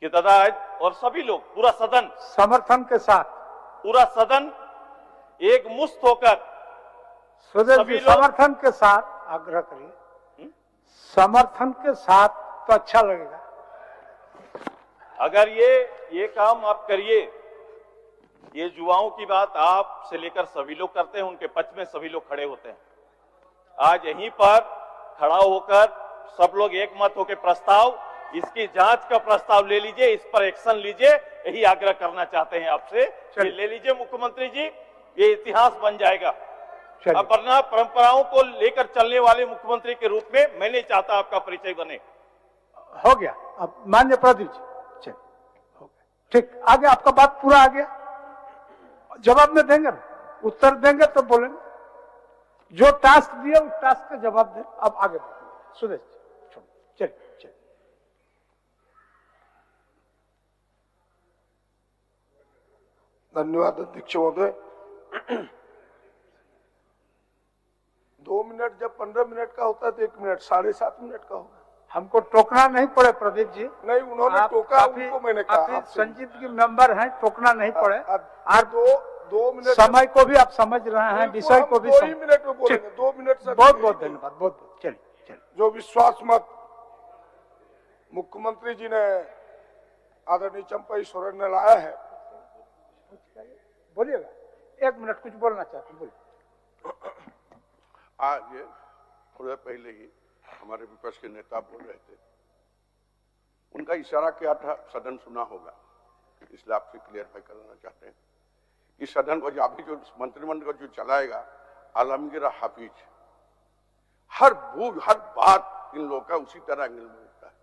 कि दादा और सभी लोग, पूरा सदन समर्थन के साथ, पूरा सदन एक मुश्त होकर सुदेश जी समर्थन के साथ आग्रह करिए, समर्थन के साथ तो अच्छा लगेगा। अगर ये काम आप करिए, ये युवाओं की बात आप से लेकर सभी लोग करते हैं, उनके पक्ष में सभी लोग खड़े होते हैं। आज यहीं पर खड़ा होकर सब लोग एक मत होकर प्रस्ताव, इसकी जांच का प्रस्ताव ले लीजिए, इस पर एक्शन लीजिए, यही आग्रह करना चाहते हैं आपसे। ये ले लीजिए मुख्यमंत्री जी, ये इतिहास बन जाएगा। अब वरना परंपराओं को लेकर चलने वाले मुख्यमंत्री के रूप में मैं नहीं चाहता आपका परिचय बने। हो गया। अब माननीय प्रदीप जी, चलिए हो गया, ठीक, आगे आपका बात पूरा आ गया। जवाब में देंगे ना, उत्तर देंगे तो बोलेंगे। जो टास्क दिया उस टास्क का जवाब दें। अब आगे बढ़िए सुदेश जी, चलिए चलिए। धन्यवाद अध्यक्ष महोदय। 2 मिनट जब 15 मिनट का होता है तो 1 मिनट 7.5 मिनट का होगा। हमको टोकना नहीं पड़े प्रदीप जी। नहीं, उन्होंने टोका, उनको मैंने कहा। संजीदगी मेंबर हैं, टोकना नहीं पड़े। आप 2 मिनट समय को भी आप समझ रहे हैं, विषय को भी 2 ही मिनट में बोलेंगे। 2 मिनट से बहुत बहुत धन्यवाद, बहुत बहुत। चलिए चलिए। जो विश्वास मत मुख्यमंत्री जी ने आदरणीय चंपाई सोरेन ने लाया है, बोलिएगा। 1 मिनट कुछ बोलना चाहते हैं, बोलिए। आज थोड़ा पहले ही हमारे विपक्ष के नेता बोल रहे थे, उनका इशारा क्या था, सदन सुना होगा, इसलिए आपसे क्लियरफाई करना चाहते हैं। इस सदन को अभी जो मंत्रिमंडल को जो चलाएगा आलमगीर हाफिज, हर बात इन लोगों का उसी तरह एंगल में होता है।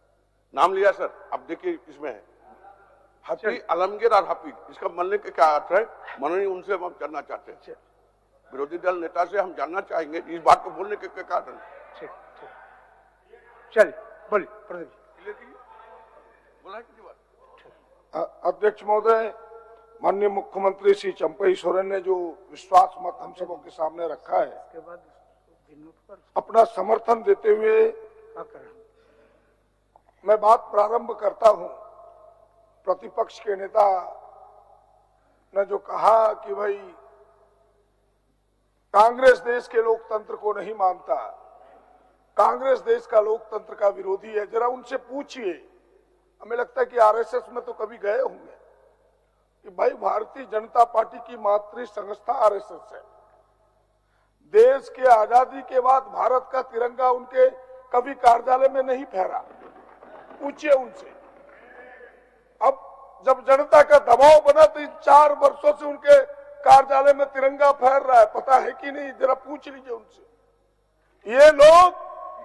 नाम लिया सर, अब देखिए इसमें है हाफिज, आलमगीर और हाफिज, इसका मनने के क्या अर्थ है, मनने उनसे हम करना चाहते हैं। विरोधी दल नेता से हम जानना चाहेंगे इस बात को बोलने के क्या कारण। चलिए बोलिए प्रदीप जी। बोला किसी बात। अध्यक्ष महोदय, माननीय मुख्यमंत्री श्री चंपाई सोरेन ने जो विश्वास मत हम सबों के सामने रखा है, उसके बाद अपना समर्थन देते हुए मैं बात प्रारंभ करता हूं। प्रतिपक्ष के नेता ने जो कहा कि भाई कांग्रेस देश के लोकतंत्र को नहीं मानता, कांग्रेस देश का लोकतंत्र का विरोधी है, जरा उनसे पूछिए। हमें लगता है कि आरएसएस में तो कभी गए होंगे कि भाई भारतीय जनता पार्टी की मातृ संस्था आरएसएस है। देश के आजादी के बाद भारत का तिरंगा उनके कभी कार्यालय में नहीं फहरा, पूछिए उनसे। अब जब जनता का दबाव बना तो इन 4 वर्षों से उनके कार्यालय में तिरंगा फहर रहा है, पता है कि नहीं, जरा पूछ लीजिए उनसे। ये लोग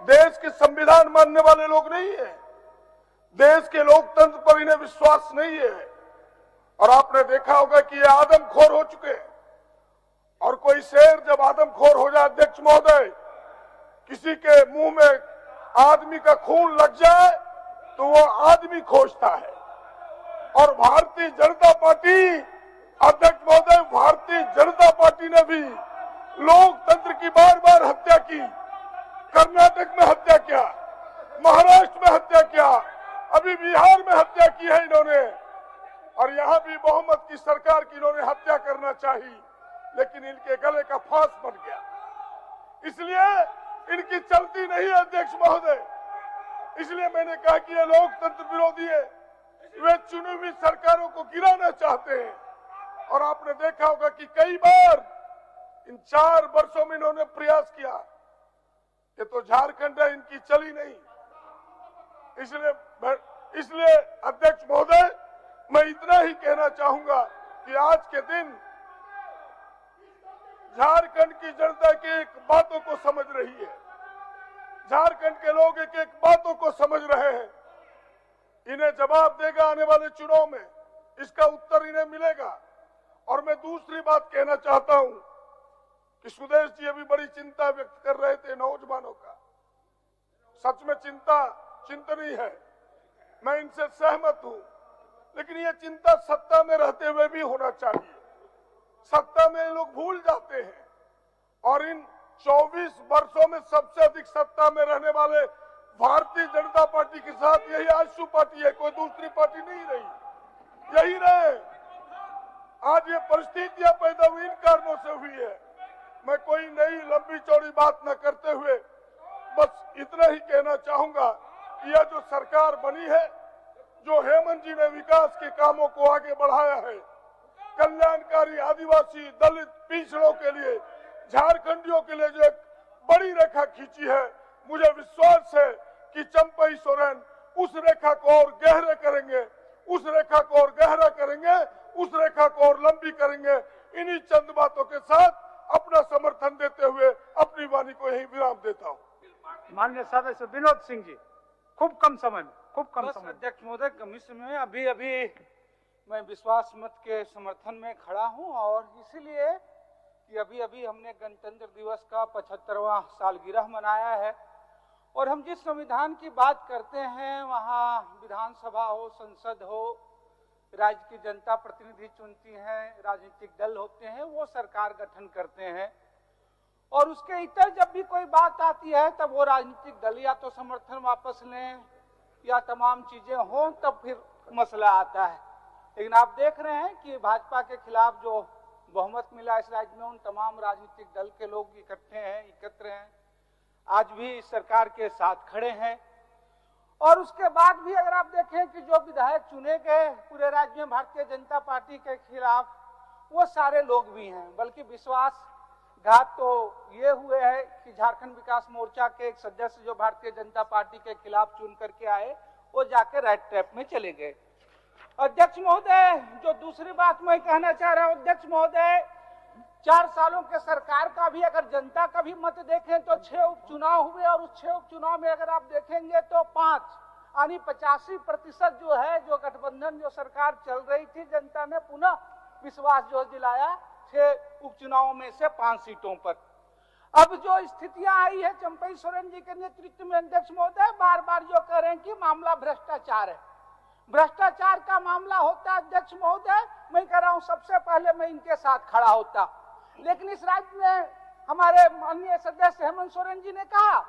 देश के संविधान मानने वाले लोग नहीं है, देश के लोकतंत्र पर इन्हें विश्वास नहीं है। और आपने देखा होगा कि ये आदमखोर हो चुके हैं। और कोई शेर जब आदमखोर हो जाए अध्यक्ष महोदय, किसी के मुंह में आदमी का खून लग जाए तो वो आदमी खोजता है। और भारतीय जनता पार्टी, अध्यक्ष महोदय, भारतीय जनता पार्टी ने भी लोकतंत्र की बार बार हत्या की। कर्नाटक में हत्या किया, महाराष्ट्र में हत्या किया, अभी बिहार में हत्या की है इन्होंने। और यहाँ भी बहुमत की सरकार की इन्होंने हत्या करना चाहिए, लेकिन इनके गले का फांस बन गया, इसलिए इनकी चलती नहीं है अध्यक्ष महोदय। इसलिए मैंने कहा कि ये लोकतंत्र विरोधी है, वे चुनी हुई सरकारों को गिराना चाहते हैं। और आपने देखा होगा कि कई बार इन 4 वर्षों में इन्होंने प्रयास किया, ये तो झारखंड है, इनकी चली नहीं। इसलिए अध्यक्ष महोदय, मैं इतना ही कहना चाहूंगा कि आज के दिन झारखंड की जनता की एक बातों को समझ रही है, झारखंड के लोग एक एक बातों को समझ रहे हैं। इन्हें जवाब देगा आने वाले चुनाव में, इसका उत्तर इन्हें मिलेगा। और मैं दूसरी बात कहना चाहता हूं कि सुदेश जी अभी बड़ी चिंता व्यक्त कर रहे थे नौजवानों का। सच में चिंतनीय है, मैं इनसे सहमत हूं, लेकिन ये चिंता सत्ता में रहते हुए भी होना चाहिए। सत्ता में लोग भूल जाते हैं, और इन 24 वर्षों में सबसे अधिक सत्ता में रहने वाले भारतीय जनता पार्टी के साथ यही आशु पार्टी है, कोई दूसरी पार्टी नहीं रही, यही रहे। आज ये परिस्थितियां पैदा हुई इन कारणों से हुई है। मैं कोई नई लंबी चौड़ी बात न करते हुए बस इतना ही कहना चाहूंगा कि यह जो सरकार बनी है, जो हेमंत जी ने विकास के कामों को आगे बढ़ाया है, कल्याणकारी आदिवासी दलित पिछड़ों के लिए, झारखंडियों के लिए जो एक बड़ी रेखा खींची है, मुझे विश्वास है कि चंपई सोरेन उस रेखा को और गहरे करेंगे, उस रेखा को और गहरा करेंगे, उस रेखा को और लंबी करेंगे। इन्हीं चंद बातों के साथ अपना समर्थन देते हुए अपनी वाणी को यही विराम देता हूँ। माननीय सदस्य विनोद सिंह जी, खूब कम समय में, खूब कम समय में। अध्यक्ष महोदय, कमी समय अभी मैं विश्वास मत के समर्थन में खड़ा हूं, और इसीलिए कि अभी हमने गणतंत्र दिवस का 75वां सालगिरह मनाया है, और हम जिस संविधान की बात करते हैं वहाँ विधानसभा हो, संसद हो, राज्य की जनता प्रतिनिधि चुनती हैं, राजनीतिक दल होते हैं, वो सरकार गठन करते हैं, और उसके इतर जब भी कोई बात आती है तब वो राजनीतिक दल या तो समर्थन वापस लें या तमाम चीजें हों, तब फिर मसला आता है। लेकिन आप देख रहे हैं कि भाजपा के खिलाफ जो बहुमत मिला इस राज्य में, उन तमाम राजनीतिक दल के लोग इकट्ठे हैं, एकत्र हैं, आज भी इस सरकार के साथ खड़े हैं। और उसके बाद भी अगर आप देखें कि जो विधायक चुने गए पूरे राज्य में भारतीय जनता पार्टी के खिलाफ, वो सारे लोग भी हैं। बल्कि विश्वासघात तो ये हुए है कि झारखंड विकास मोर्चा के एक सदस्य जो भारतीय जनता पार्टी के खिलाफ चुन करके आए, वो जाके रेड ट्रैप में चले गए। अध्यक्ष महोदय, जो दूसरी बात मैं कहना चाह रहा हूं, अध्यक्ष महोदय, 4 सालों के सरकार का भी अगर जनता का भी मत देखें तो 6 उपचुनाव हुए, और उस 6 उपचुनाव में अगर आप देखेंगे तो 5 यानी 85% जो है, जो गठबंधन जो सरकार चल रही थी, जनता ने पुनः विश्वास जो दिलाया 6 उपचुनावों में से 5 सीटों पर। अब जो स्थितियां आई है चंपई सोरेन जी के नेतृत्व में, अध्यक्ष महोदय, बार बार जो कह रहे हैं कि मामला भ्रष्टाचार है, भ्रष्टाचार का मामला होता अध्यक्ष महोदय, मैं कह रहा हूं सबसे पहले मैं इनके साथ खड़ा होता। लेकिन इस राज्य में हमारे माननीय सदस्य हेमंत सोरेन जी ने कहा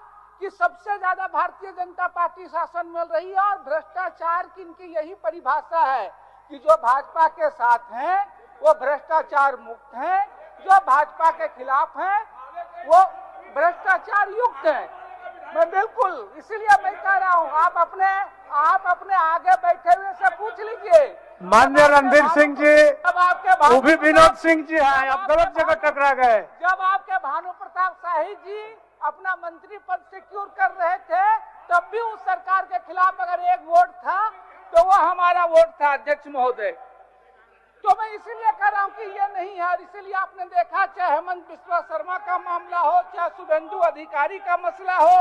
कि सबसे ज्यादा भारतीय जनता पार्टी शासन मिल रही है, और भ्रष्टाचार की इनकी यही परिभाषा है कि जो भाजपा के साथ हैं वो भ्रष्टाचार मुक्त हैं, जो भाजपा के खिलाफ हैं वो भ्रष्टाचार युक्त हैं। मैं बिल्कुल इसीलिए मैं कह रहा हूँ, आप अपने आगे बैठे हुए से पूछ लीजिए। माननीय रणधीर सिंह जी, जब आपके वो भी विनोद सिंह जी हैं, आप गलत जगह टकरा गए। जब आपके भानु प्रताप शाही जी अपना मंत्री पद सिक्योर कर रहे थे, तब भी उस सरकार के खिलाफ अगर एक वोट था तो वो हमारा वोट था अध्यक्ष महोदय। तो मैं इसीलिए कह रहा हूँ कि ये नहीं है, और इसीलिए आपने देखा चाहे हेमंत बिस्वा शर्मा का मामला हो, चाहे शुभेंदु अधिकारी का मसला हो,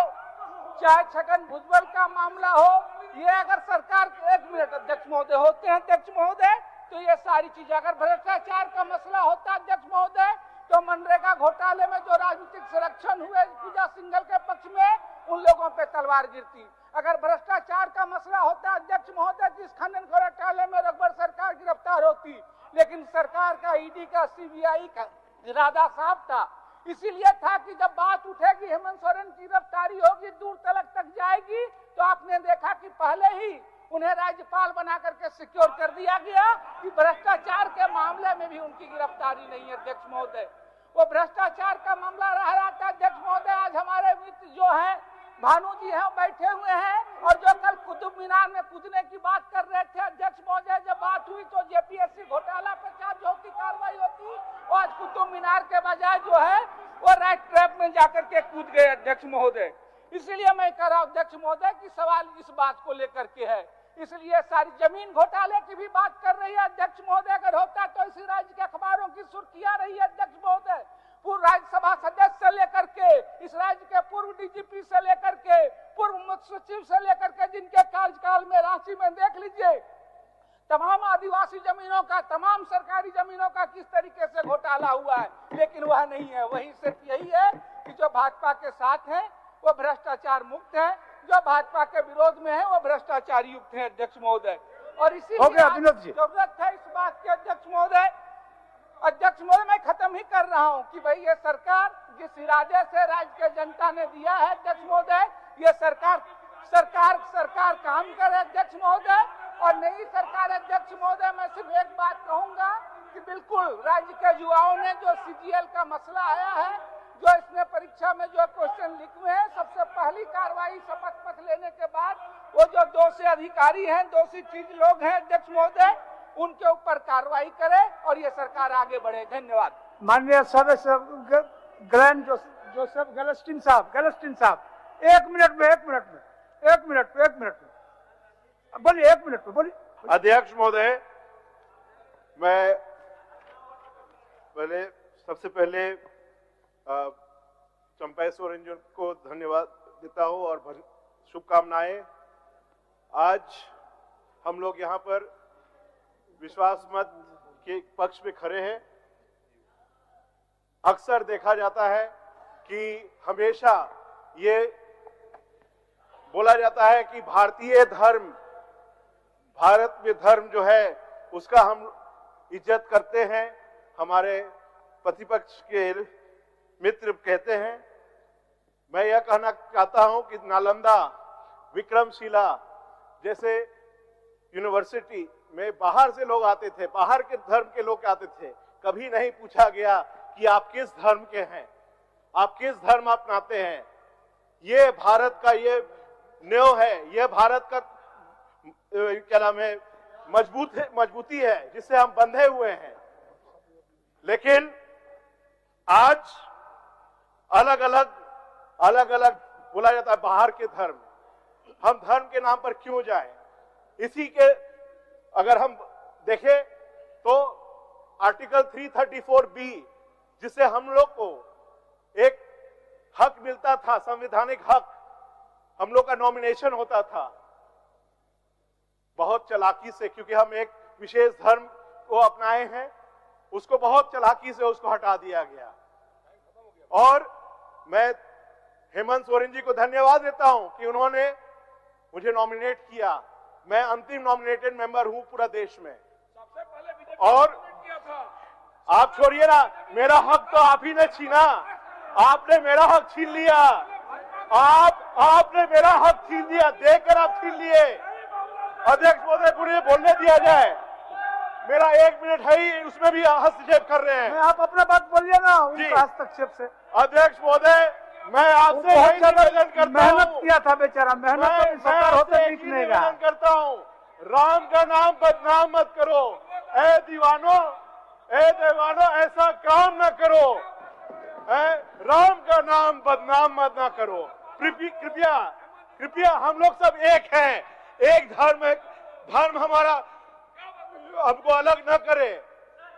चाहे छगन भुजबल का मामला हो, ये अगर सरकार 1 मिनट अध्यक्ष महोदय होते हैं अध्यक्ष महोदय, तो ये सारी चीजें, अगर भ्रष्टाचार का मसला होता अध्यक्ष महोदय, तो मनरेगा घोटाले में जो राजनीतिक संरक्षण हुए पूजा सिंघल के पक्ष में, उन लोगों पे तलवार गिरती। अगर भ्रष्टाचार का मसला होता अध्यक्ष महोदय, जिस खनन घोटाले में रघुवर सरकार गिरफ्तार होती, लेकिन सरकार का ईडी का सीबीआई का इरादा साफ था। इसीलिए था कि जब बात उठेगी हेमंत सोरेन की गिरफ्तारी होगी, दूर तक जाएगी, तो आपने देखा कि पहले ही उन्हें राज्यपाल बना करके सिक्योर कर दिया गया कि भ्रष्टाचार के मामले में भी उनकी गिरफ्तारी नहीं है अध्यक्ष महोदय। वो भ्रष्टाचार का मामला रह रहा था अध्यक्ष महोदय। आज हमारे मित्र जो हैं भानु जी हैं बैठे हुए हैं, और जो कल कुतुब मीनार में कूदने की बात कर रहे थे अध्यक्ष महोदय, जब बात हुई तो जेपीएससी घोटाला पर चार्ज होती, कार्रवाई होती, और आज कुतुब मीनार के बजाय जो है वो रेड ट्रैप में जाकर के कूद गए अध्यक्ष महोदय। इसलिए मैं कह रहा हूं अध्यक्ष महोदय कि सवाल इस बात को लेकर के है। इसलिए सारी जमीन घोटाले की भी बात कर रही है अध्यक्ष महोदय। अगर होता तो इसी राज्य के अखबारों की सुर्खियां रही है अध्यक्ष महोदय। पूर्व राज्यसभा सदस्य से लेकर के, इस राज्य के पूर्व डीजीपी से लेकर के, पूर्व मुख्य सचिव से लेकर के, जिनके कार्यकाल में रांची में देख लीजिए तमाम आदिवासी जमीनों का, तमाम सरकारी जमीनों का किस तरीके से घोटाला हुआ है। लेकिन वह नहीं है, वही सिर्फ यही है कि जो भाजपा के साथ हैं वो भ्रष्टाचार मुक्त है, जो भाजपा के विरोध में है वो भ्रष्टाचार युक्त है अध्यक्ष महोदय। और इसीलिए जरूरत है इस बात के अध्यक्ष महोदय मैं खत्म ही कर रहा हूं कि भाई ये सरकार जिस इरादे से राज्य के जनता ने दिया है अध्यक्ष महोदय, ये सरकार काम करे अध्यक्ष महोदय। और नई सरकार अध्यक्ष महोदय, मैं सिर्फ एक बात कहूंगा कि बिल्कुल राज्य के युवाओं ने जो सीजीएल का मसला आया है, जो इसमें परीक्षा में जो क्वेश्चन लिखे हैं, सबसे पहली कार्रवाई शपथ पत्र लेने के बाद वो जो दोषी अधिकारी हैं, दोषी चीज लोग हैं अध्यक्ष महोदय, उनके ऊपर कार्रवाई करे और ये सरकार आगे बढ़े। धन्यवाद। माननीय सदस्य ग्रैंड जोसेफ गैलेस्टीन साहब, एक मिनट में बोलिए, एक मिनट में बोलिए। अध्यक्ष महोदय, मैं सबसे पहले चंपा सोरेन जी को धन्यवाद देता हूं और शुभकामनाएं। आज हम लोग यहाँ पर विश्वास मत के पक्ष में खड़े हैं। अक्सर देखा जाता है कि हमेशा ये बोला जाता है कि भारतीय धर्म, भारत में धर्म जो है उसका हम इज्जत करते हैं, हमारे प्रतिपक्ष के मित्र कहते हैं। मैं यह कहना चाहता हूं कि नालंदा, विक्रमशिला जैसे यूनिवर्सिटी में बाहर से लोग आते थे, बाहर के धर्म के लोग आते थे, कभी नहीं पूछा गया कि आप किस धर्म के हैं, आप किस धर्म अपनाते हैं। ये भारत का ये न्योय है, ये भारत का क्या नाम है, मजबूती है जिससे हम बंधे हुए हैं। लेकिन आज अलग अलग बोला जाता है बाहर के धर्म। हम धर्म के नाम पर क्यों जाएं? इसी के अगर हम देखें तो आर्टिकल 334B, जिससे हम लोग को एक हक मिलता था, संवैधानिक हक, हम लोग का नॉमिनेशन होता था, बहुत चालाकी से, क्योंकि हम एक विशेष धर्म को अपनाए हैं, उसको बहुत चालाकी से उसको हटा दिया गया। और मैं हेमंत सोरेन जी को धन्यवाद देता हूं कि उन्होंने मुझे नॉमिनेट किया। मैं अंतिम नॉमिनेटेड मेंबर हूं पूरा देश में। और आप छोड़िए ना, मेरा हक तो आप ही ने छीना, आपने मेरा हक छीन लिया, आपने मेरा हक छीन लिया, देकर आप छीन लिए। अध्यक्ष महोदय, मुझे बोलने दिया जाए, मेरा 1 मिनट है ही, उसमें भी हस्तक्षेप कर रहे हैं। आप अपना बात बोलिए ना उनका हस्तक्षेप से। अध्यक्ष महोदय, मैं आपसे यही निवेदन करता हूं, मेहनत किया था बेचारा, मेहनत निवेदन करता हूं, राम का नाम बदनाम मत करो। ए दीवानों, ऐसा काम न करो, राम का नाम बदनाम मत ना करो। कृपया हम लोग सब एक हैं, एक धर्म हमारा हमको अलग न करे।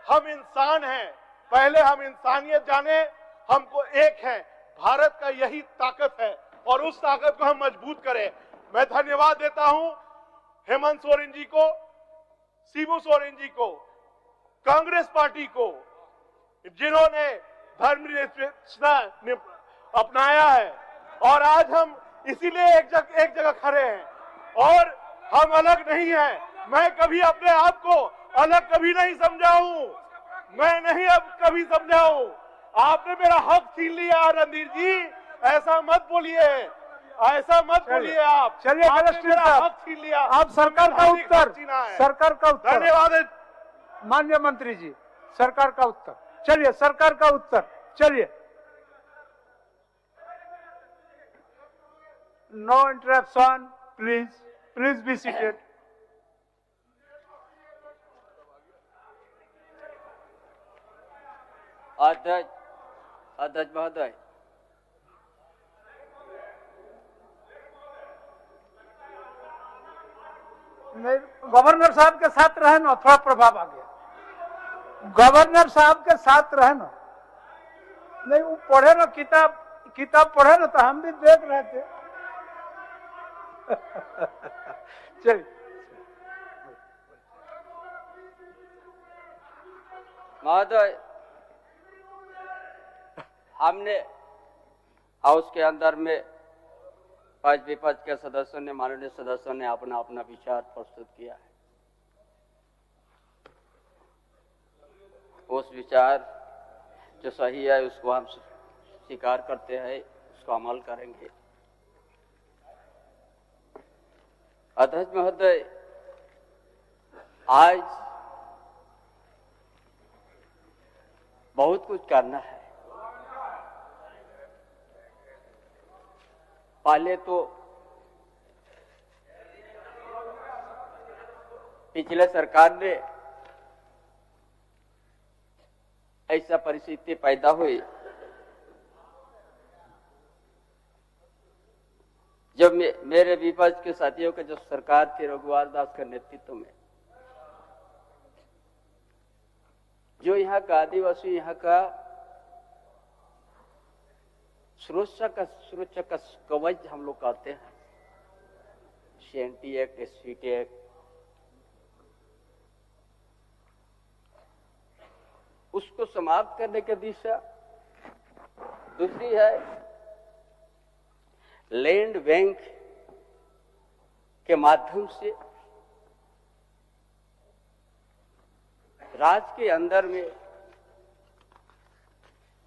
हम इंसान हैं, पहले हम इंसानियत जाने, हमको एक है। भारत का यही ताकत है और उस ताकत को हम मजबूत करें। मैं धन्यवाद देता हूं हेमंत सोरेन जी को, शिबू सोरेन जी को, कांग्रेस पार्टी को, जिन्होंने धर्मनिरपेक्षता अपनाया है। और आज हम इसीलिए एक जगह खड़े हैं और हम अलग नहीं हैं। मैं कभी अपने आप को अलग कभी नहीं समझाऊं, मैं नहीं अब कभी समझाऊं। आपने मेरा हक छीन लिया रणधीर जी, ऐसा मत बोलिए, ऐसा मत बोलिए। आप चलिए, मेरा हक छीन लिया। आप सरकार का उत्तर, धन्यवाद माननीय मंत्री जी, सरकार का उत्तर। चलिए, सरकार का उत्तर, चलिए। No interruption, please be seated. अध्यक्ष महोदय, गवर्नर साहब के साथ रहे ना, थोड़ा प्रभाव आ गया। गवर्नर साहब के साथ रहे ना, नहीं वो पढ़े ना, किताब पढ़े ना, तो हम भी देख रहे थे। चलिए महोदय, हमने हाउस के अंदर में पक्ष विपक्ष के सदस्यों ने, माननीय सदस्यों ने अपना अपना विचार प्रस्तुत किया है। उस विचार जो सही है उसको हम स्वीकार करते हैं, उसको अमल करेंगे। अध्यक्ष महोदय, आज बहुत कुछ करना है। पहले तो पिछले सरकार ने ऐसा परिस्थिति पैदा हुई जब मेरे विपक्ष के साथियों का जो सरकार थी रघुवर दास के नेतृत्व में, जो यहाँ का आदिवासी, यहाँ का सुरक्षा का कवच हम लोग कहते हैं, CNT एक्ट, SVT एक्ट, उसको समाप्त करने की दिशा। दूसरी है लैंड बैंक के माध्यम से राज्य के अंदर में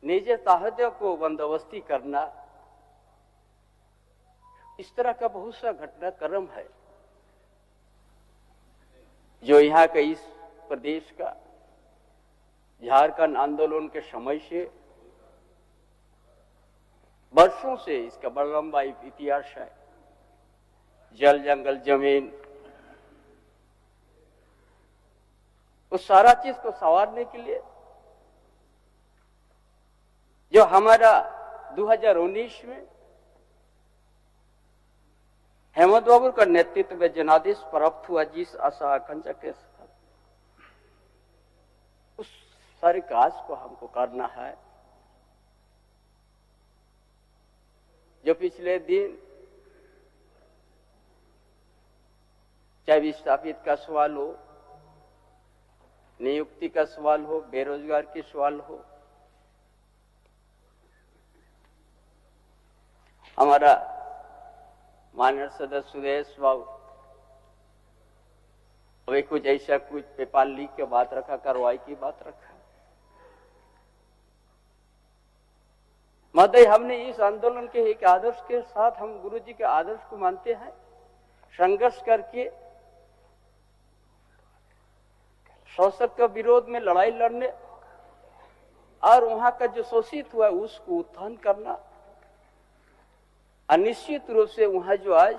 निजी साहत्य को बंदोबस्ती करना, इस तरह का बहुत सा घटनाक्रम है जो यहाँ के इस प्रदेश का झारखंड आंदोलन के समय से वर्षों से इसका बड़ा लंबा इतिहास है। जल जंगल जमीन, उस सारा चीज को संवारने के लिए जो हमारा 2019 में हेमंत बाबू का नेतृत्व में जनादेश प्राप्त हुआ, जिस आशा आकांक्षा के साथ उस सारे काज को हमको करना है। जो पिछले दिन चाहे विस्थापित का सवाल हो, नियुक्ति का सवाल हो, बेरोजगार की सवाल हो, हमारा माननीय सदस्य सुरेश बाबू अभी कुछ ऐसा कुछ पेपर लीक के बात रखा, कार्रवाई की बात रखा। महोदय, हमने इस आंदोलन के एक आदर्श के साथ, हम गुरुजी के आदर्श को मानते हैं, संघर्ष करके शोषक के विरोध में लड़ाई लड़ने और वहां का जो शोषित हुआ उसको उत्थान करना। निश्चित रूप से वहां जो आज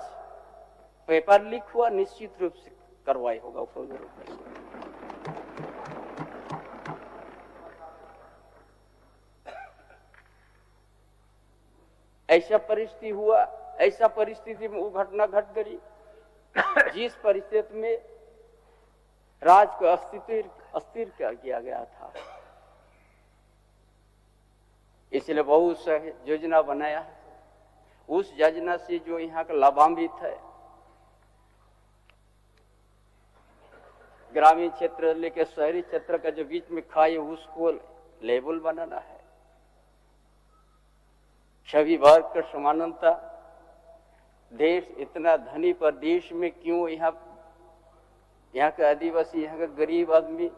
पेपर लीक हुआ, निश्चित रूप से कार्रवाई होगा फौजी रूप में। ऐसा परिस्थिति हुआ, ऐसा परिस्थिति में वो घटना घट गई जिस परिस्थिति में राज्य को अस्थिर किया गया था। इसलिए बहुत सा योजना बनाया है। उस योजना से जो यहाँ का लाभान्वित है, ग्रामीण क्षेत्र लेकर शहरी क्षेत्र का जो बीच में खाई, उसको लेवल बनाना है। सभी वर्ग का समानता, देश इतना धनी प्रदेश में क्यों यहाँ का आदिवासी, यहाँ का गरीब आदमी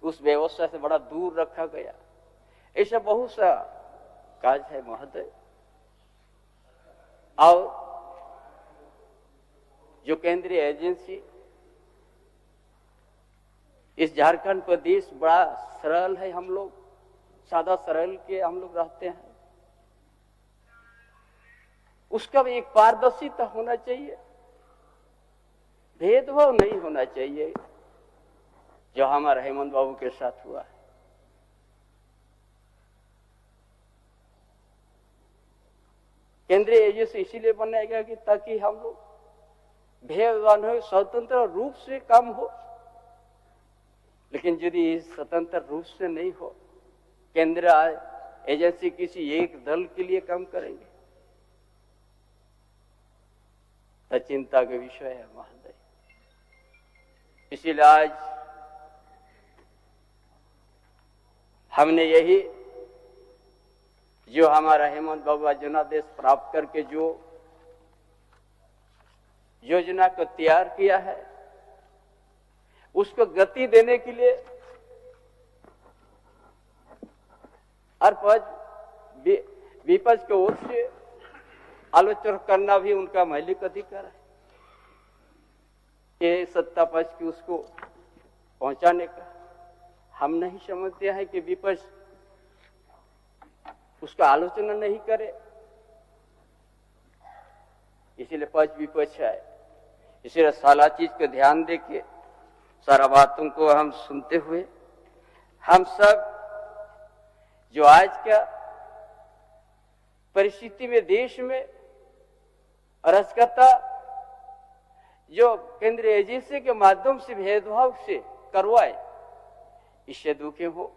उस व्यवस्था से बड़ा दूर रखा गया। ऐसा बहुत सा काज है महोदय। और जो केंद्रीय एजेंसी, इस झारखंड प्रदेश बड़ा सरल है, हम लोग सादा सरल के हम लोग रहते हैं, उसका भी एक पारदर्शिता होना चाहिए, भेदभाव नहीं होना चाहिए जो हमारा हेमंत बाबू के साथ हुआ है। केंद्रीय एजेंसी इसीलिए बनाया गया कि ताकि हम लोग भेदभाव हो, स्वतंत्र रूप से काम हो। लेकिन यदि स्वतंत्र रूप से नहीं हो, केंद्रीय एजेंसी किसी एक दल के लिए काम करेंगे तो चिंता का विषय है महोदय। इसीलिए आज हमने यही जो हमारा हेमंत बाबू जनादेश प्राप्त करके जो योजना को तैयार किया है, उसको गति देने के लिए और विपक्ष की ओर से आलोचना करना भी उनका मौलिक अधिकार है। ये सत्ता पक्ष की उसको पहुंचाने का हम नहीं समझते हैं कि विपक्ष उसका आलोचना नहीं करे। इसीलिए पक्ष विपक्ष है, इसलिए सारा चीज को ध्यान देके सारा बातों को हम सुनते हुए हम सब जो आज का परिस्थिति में देश में अराजकता जो केंद्रीय एजेंसी के माध्यम से भेदभाव से करवाए, इससे दुखी हो।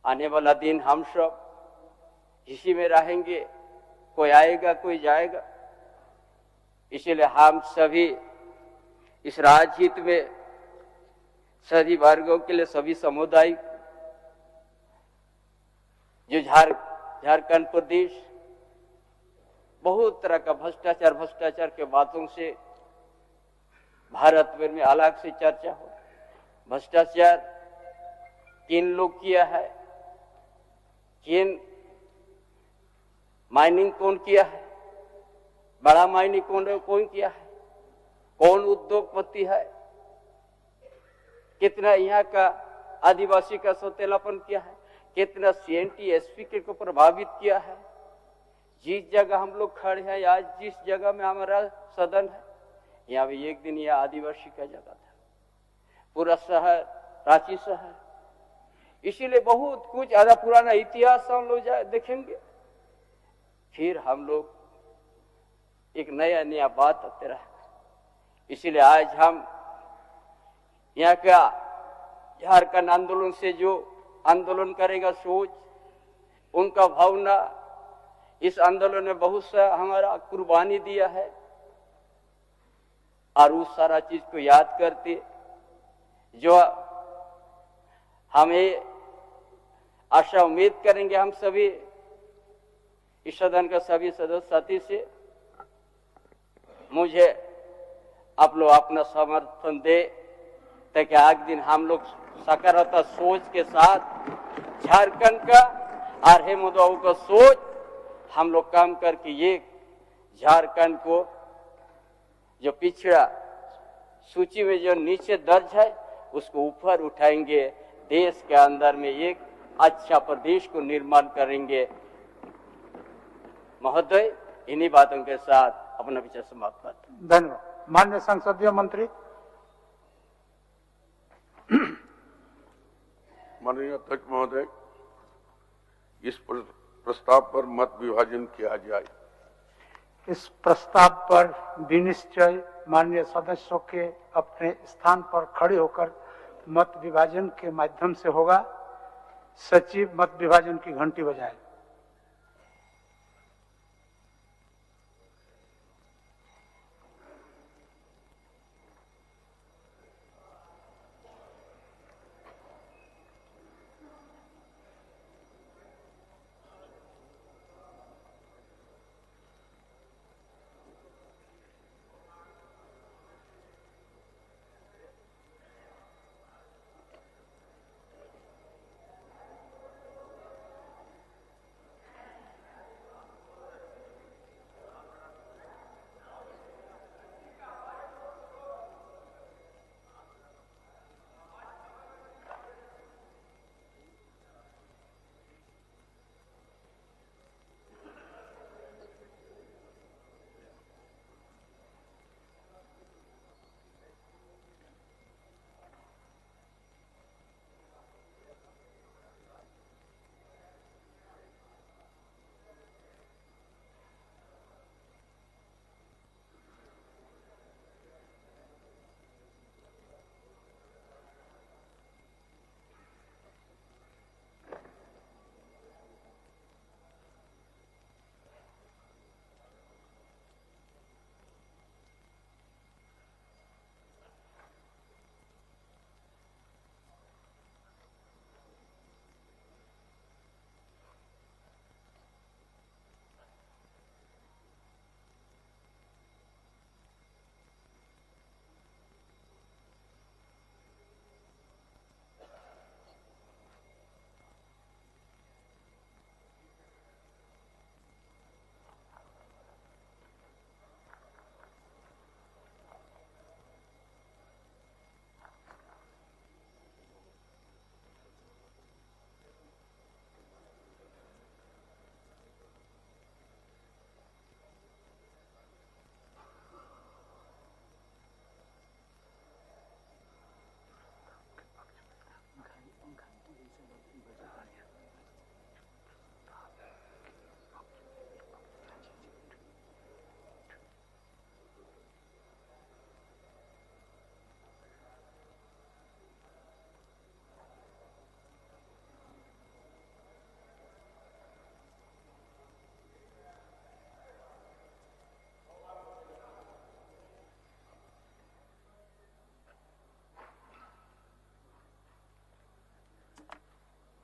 आने वाला दिन हम सब इसी में रहेंगे, कोई आएगा कोई जाएगा। इसलिए हम सभी इस राजहित में सभी वर्गों के लिए, सभी समुदाय जो झारखंड प्रदेश बहुत तरह का भ्रष्टाचार के बातों से भारत भर में अलग से चर्चा हो। भ्रष्टाचार किन लोग किया है, किन माइनिंग कौन किया है, बड़ा माइनिंग कौन किया है, कौन उद्योगपति है, कितना यहाँ का आदिवासी का सौतेलापन किया है, कितना सीएनटी एसपी को प्रभावित किया है। जिस जगह हम लोग खड़े हैं, आज जिस जगह में हमारा सदन है, यहाँ भी एक दिन यह आदिवासी का जगह था, पूरा शहर रांची शहर। इसीलिए बहुत कुछ आधा पुराना इतिहास हम लोग देखेंगे, फिर हम लोग एक नया बात आते रहे। इसीलिए आज हम यहाँ का झारखंड आंदोलन से जो आंदोलन करेगा सोच, उनका भावना, इस आंदोलन में बहुत सा हमारा कुर्बानी दिया है, और उस सारा चीज को याद करते जो हमें आशा उम्मीद करेंगे हम सभी इस सदन का सभी सदस्य साथी से, मुझे आप लोग अपना समर्थन दे, ताकि आज दिन हम लोग सकारात्मक सोच के साथ झारखंड का और हेमुदाओं का सोच हम लोग काम करके ये झारखंड को जो पिछड़ा सूची में जो नीचे दर्ज है उसको ऊपर उठाएंगे, देश के अंदर में एक अच्छा प्रदेश को निर्माण करेंगे। महोदय, इन्हीं बातों के साथ अपना विचार समाप्त करते हैं। धन्यवाद। माननीय संसदीय मंत्री। माननीय अध्यक्ष महोदय, इस प्रस्ताव पर मत विभाजन किया जाए। इस प्रस्ताव पर विनिश्चय माननीय सदस्यों के अपने स्थान पर खड़े होकर मत विभाजन के माध्यम से होगा। सचिव मत विभाजन की घंटी बजाए।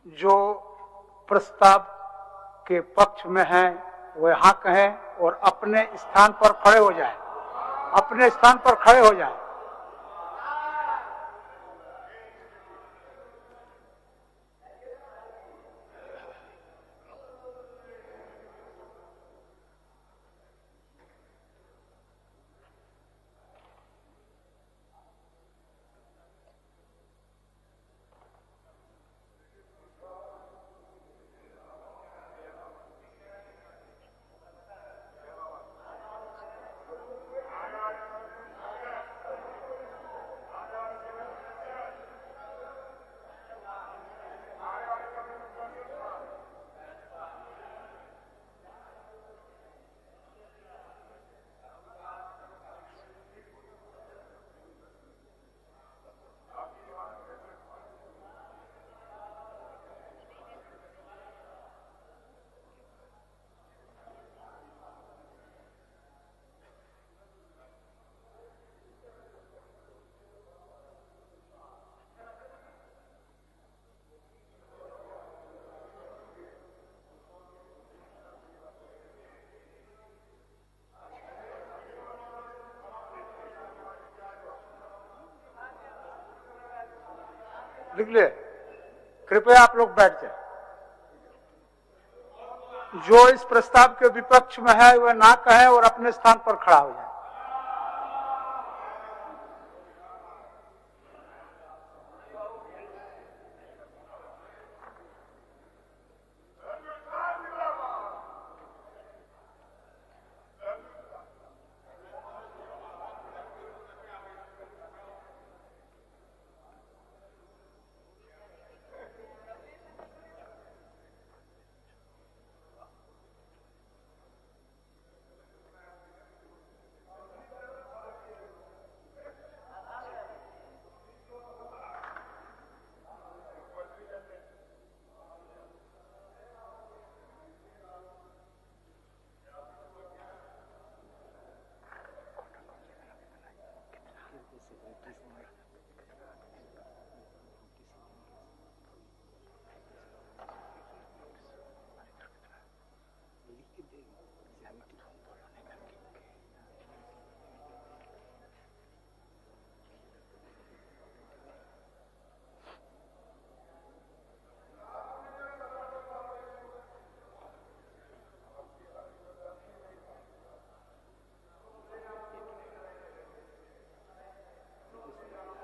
जो प्रस्ताव के पक्ष में हैं वे हाँ कहें और अपने स्थान पर खड़े हो जाएं, अपने स्थान पर खड़े हो जाएं। लिख ले, कृपया आप लोग बैठ जाए। जो इस प्रस्ताव के विपक्ष में है वह ना कहे और अपने स्थान पर खड़ा हो जाए।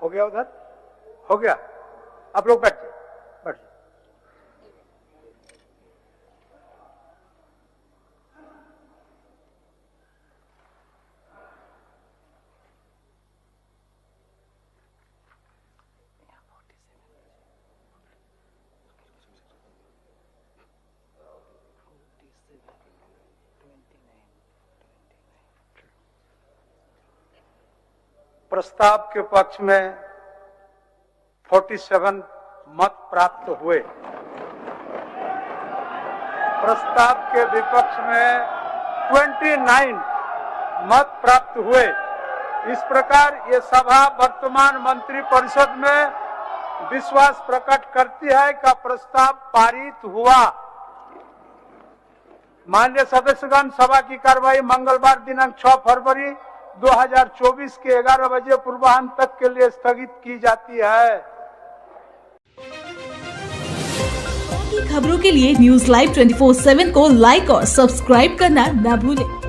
हो गया, उधर हो गया। आप लोग बैठ जाइए, बैठ जाइए। प्रस्ताव के पक्ष में 47 मत प्राप्त हुए, प्रस्ताव के विपक्ष में 29 मत प्राप्त हुए। इस प्रकार ये सभा वर्तमान मंत्रिपरिषद में विश्वास प्रकट करती है कि प्रस्ताव पारित हुआ। माननीय सदस्यगण, सभा की कार्रवाई मंगलवार दिनांक 6 फरवरी 2024 के 11 बजे पूर्वाह्न तक के लिए स्थगित की जाती है। खबरों के लिए न्यूज लाइव 24/7 को लाइक और सब्सक्राइब करना न भूलें।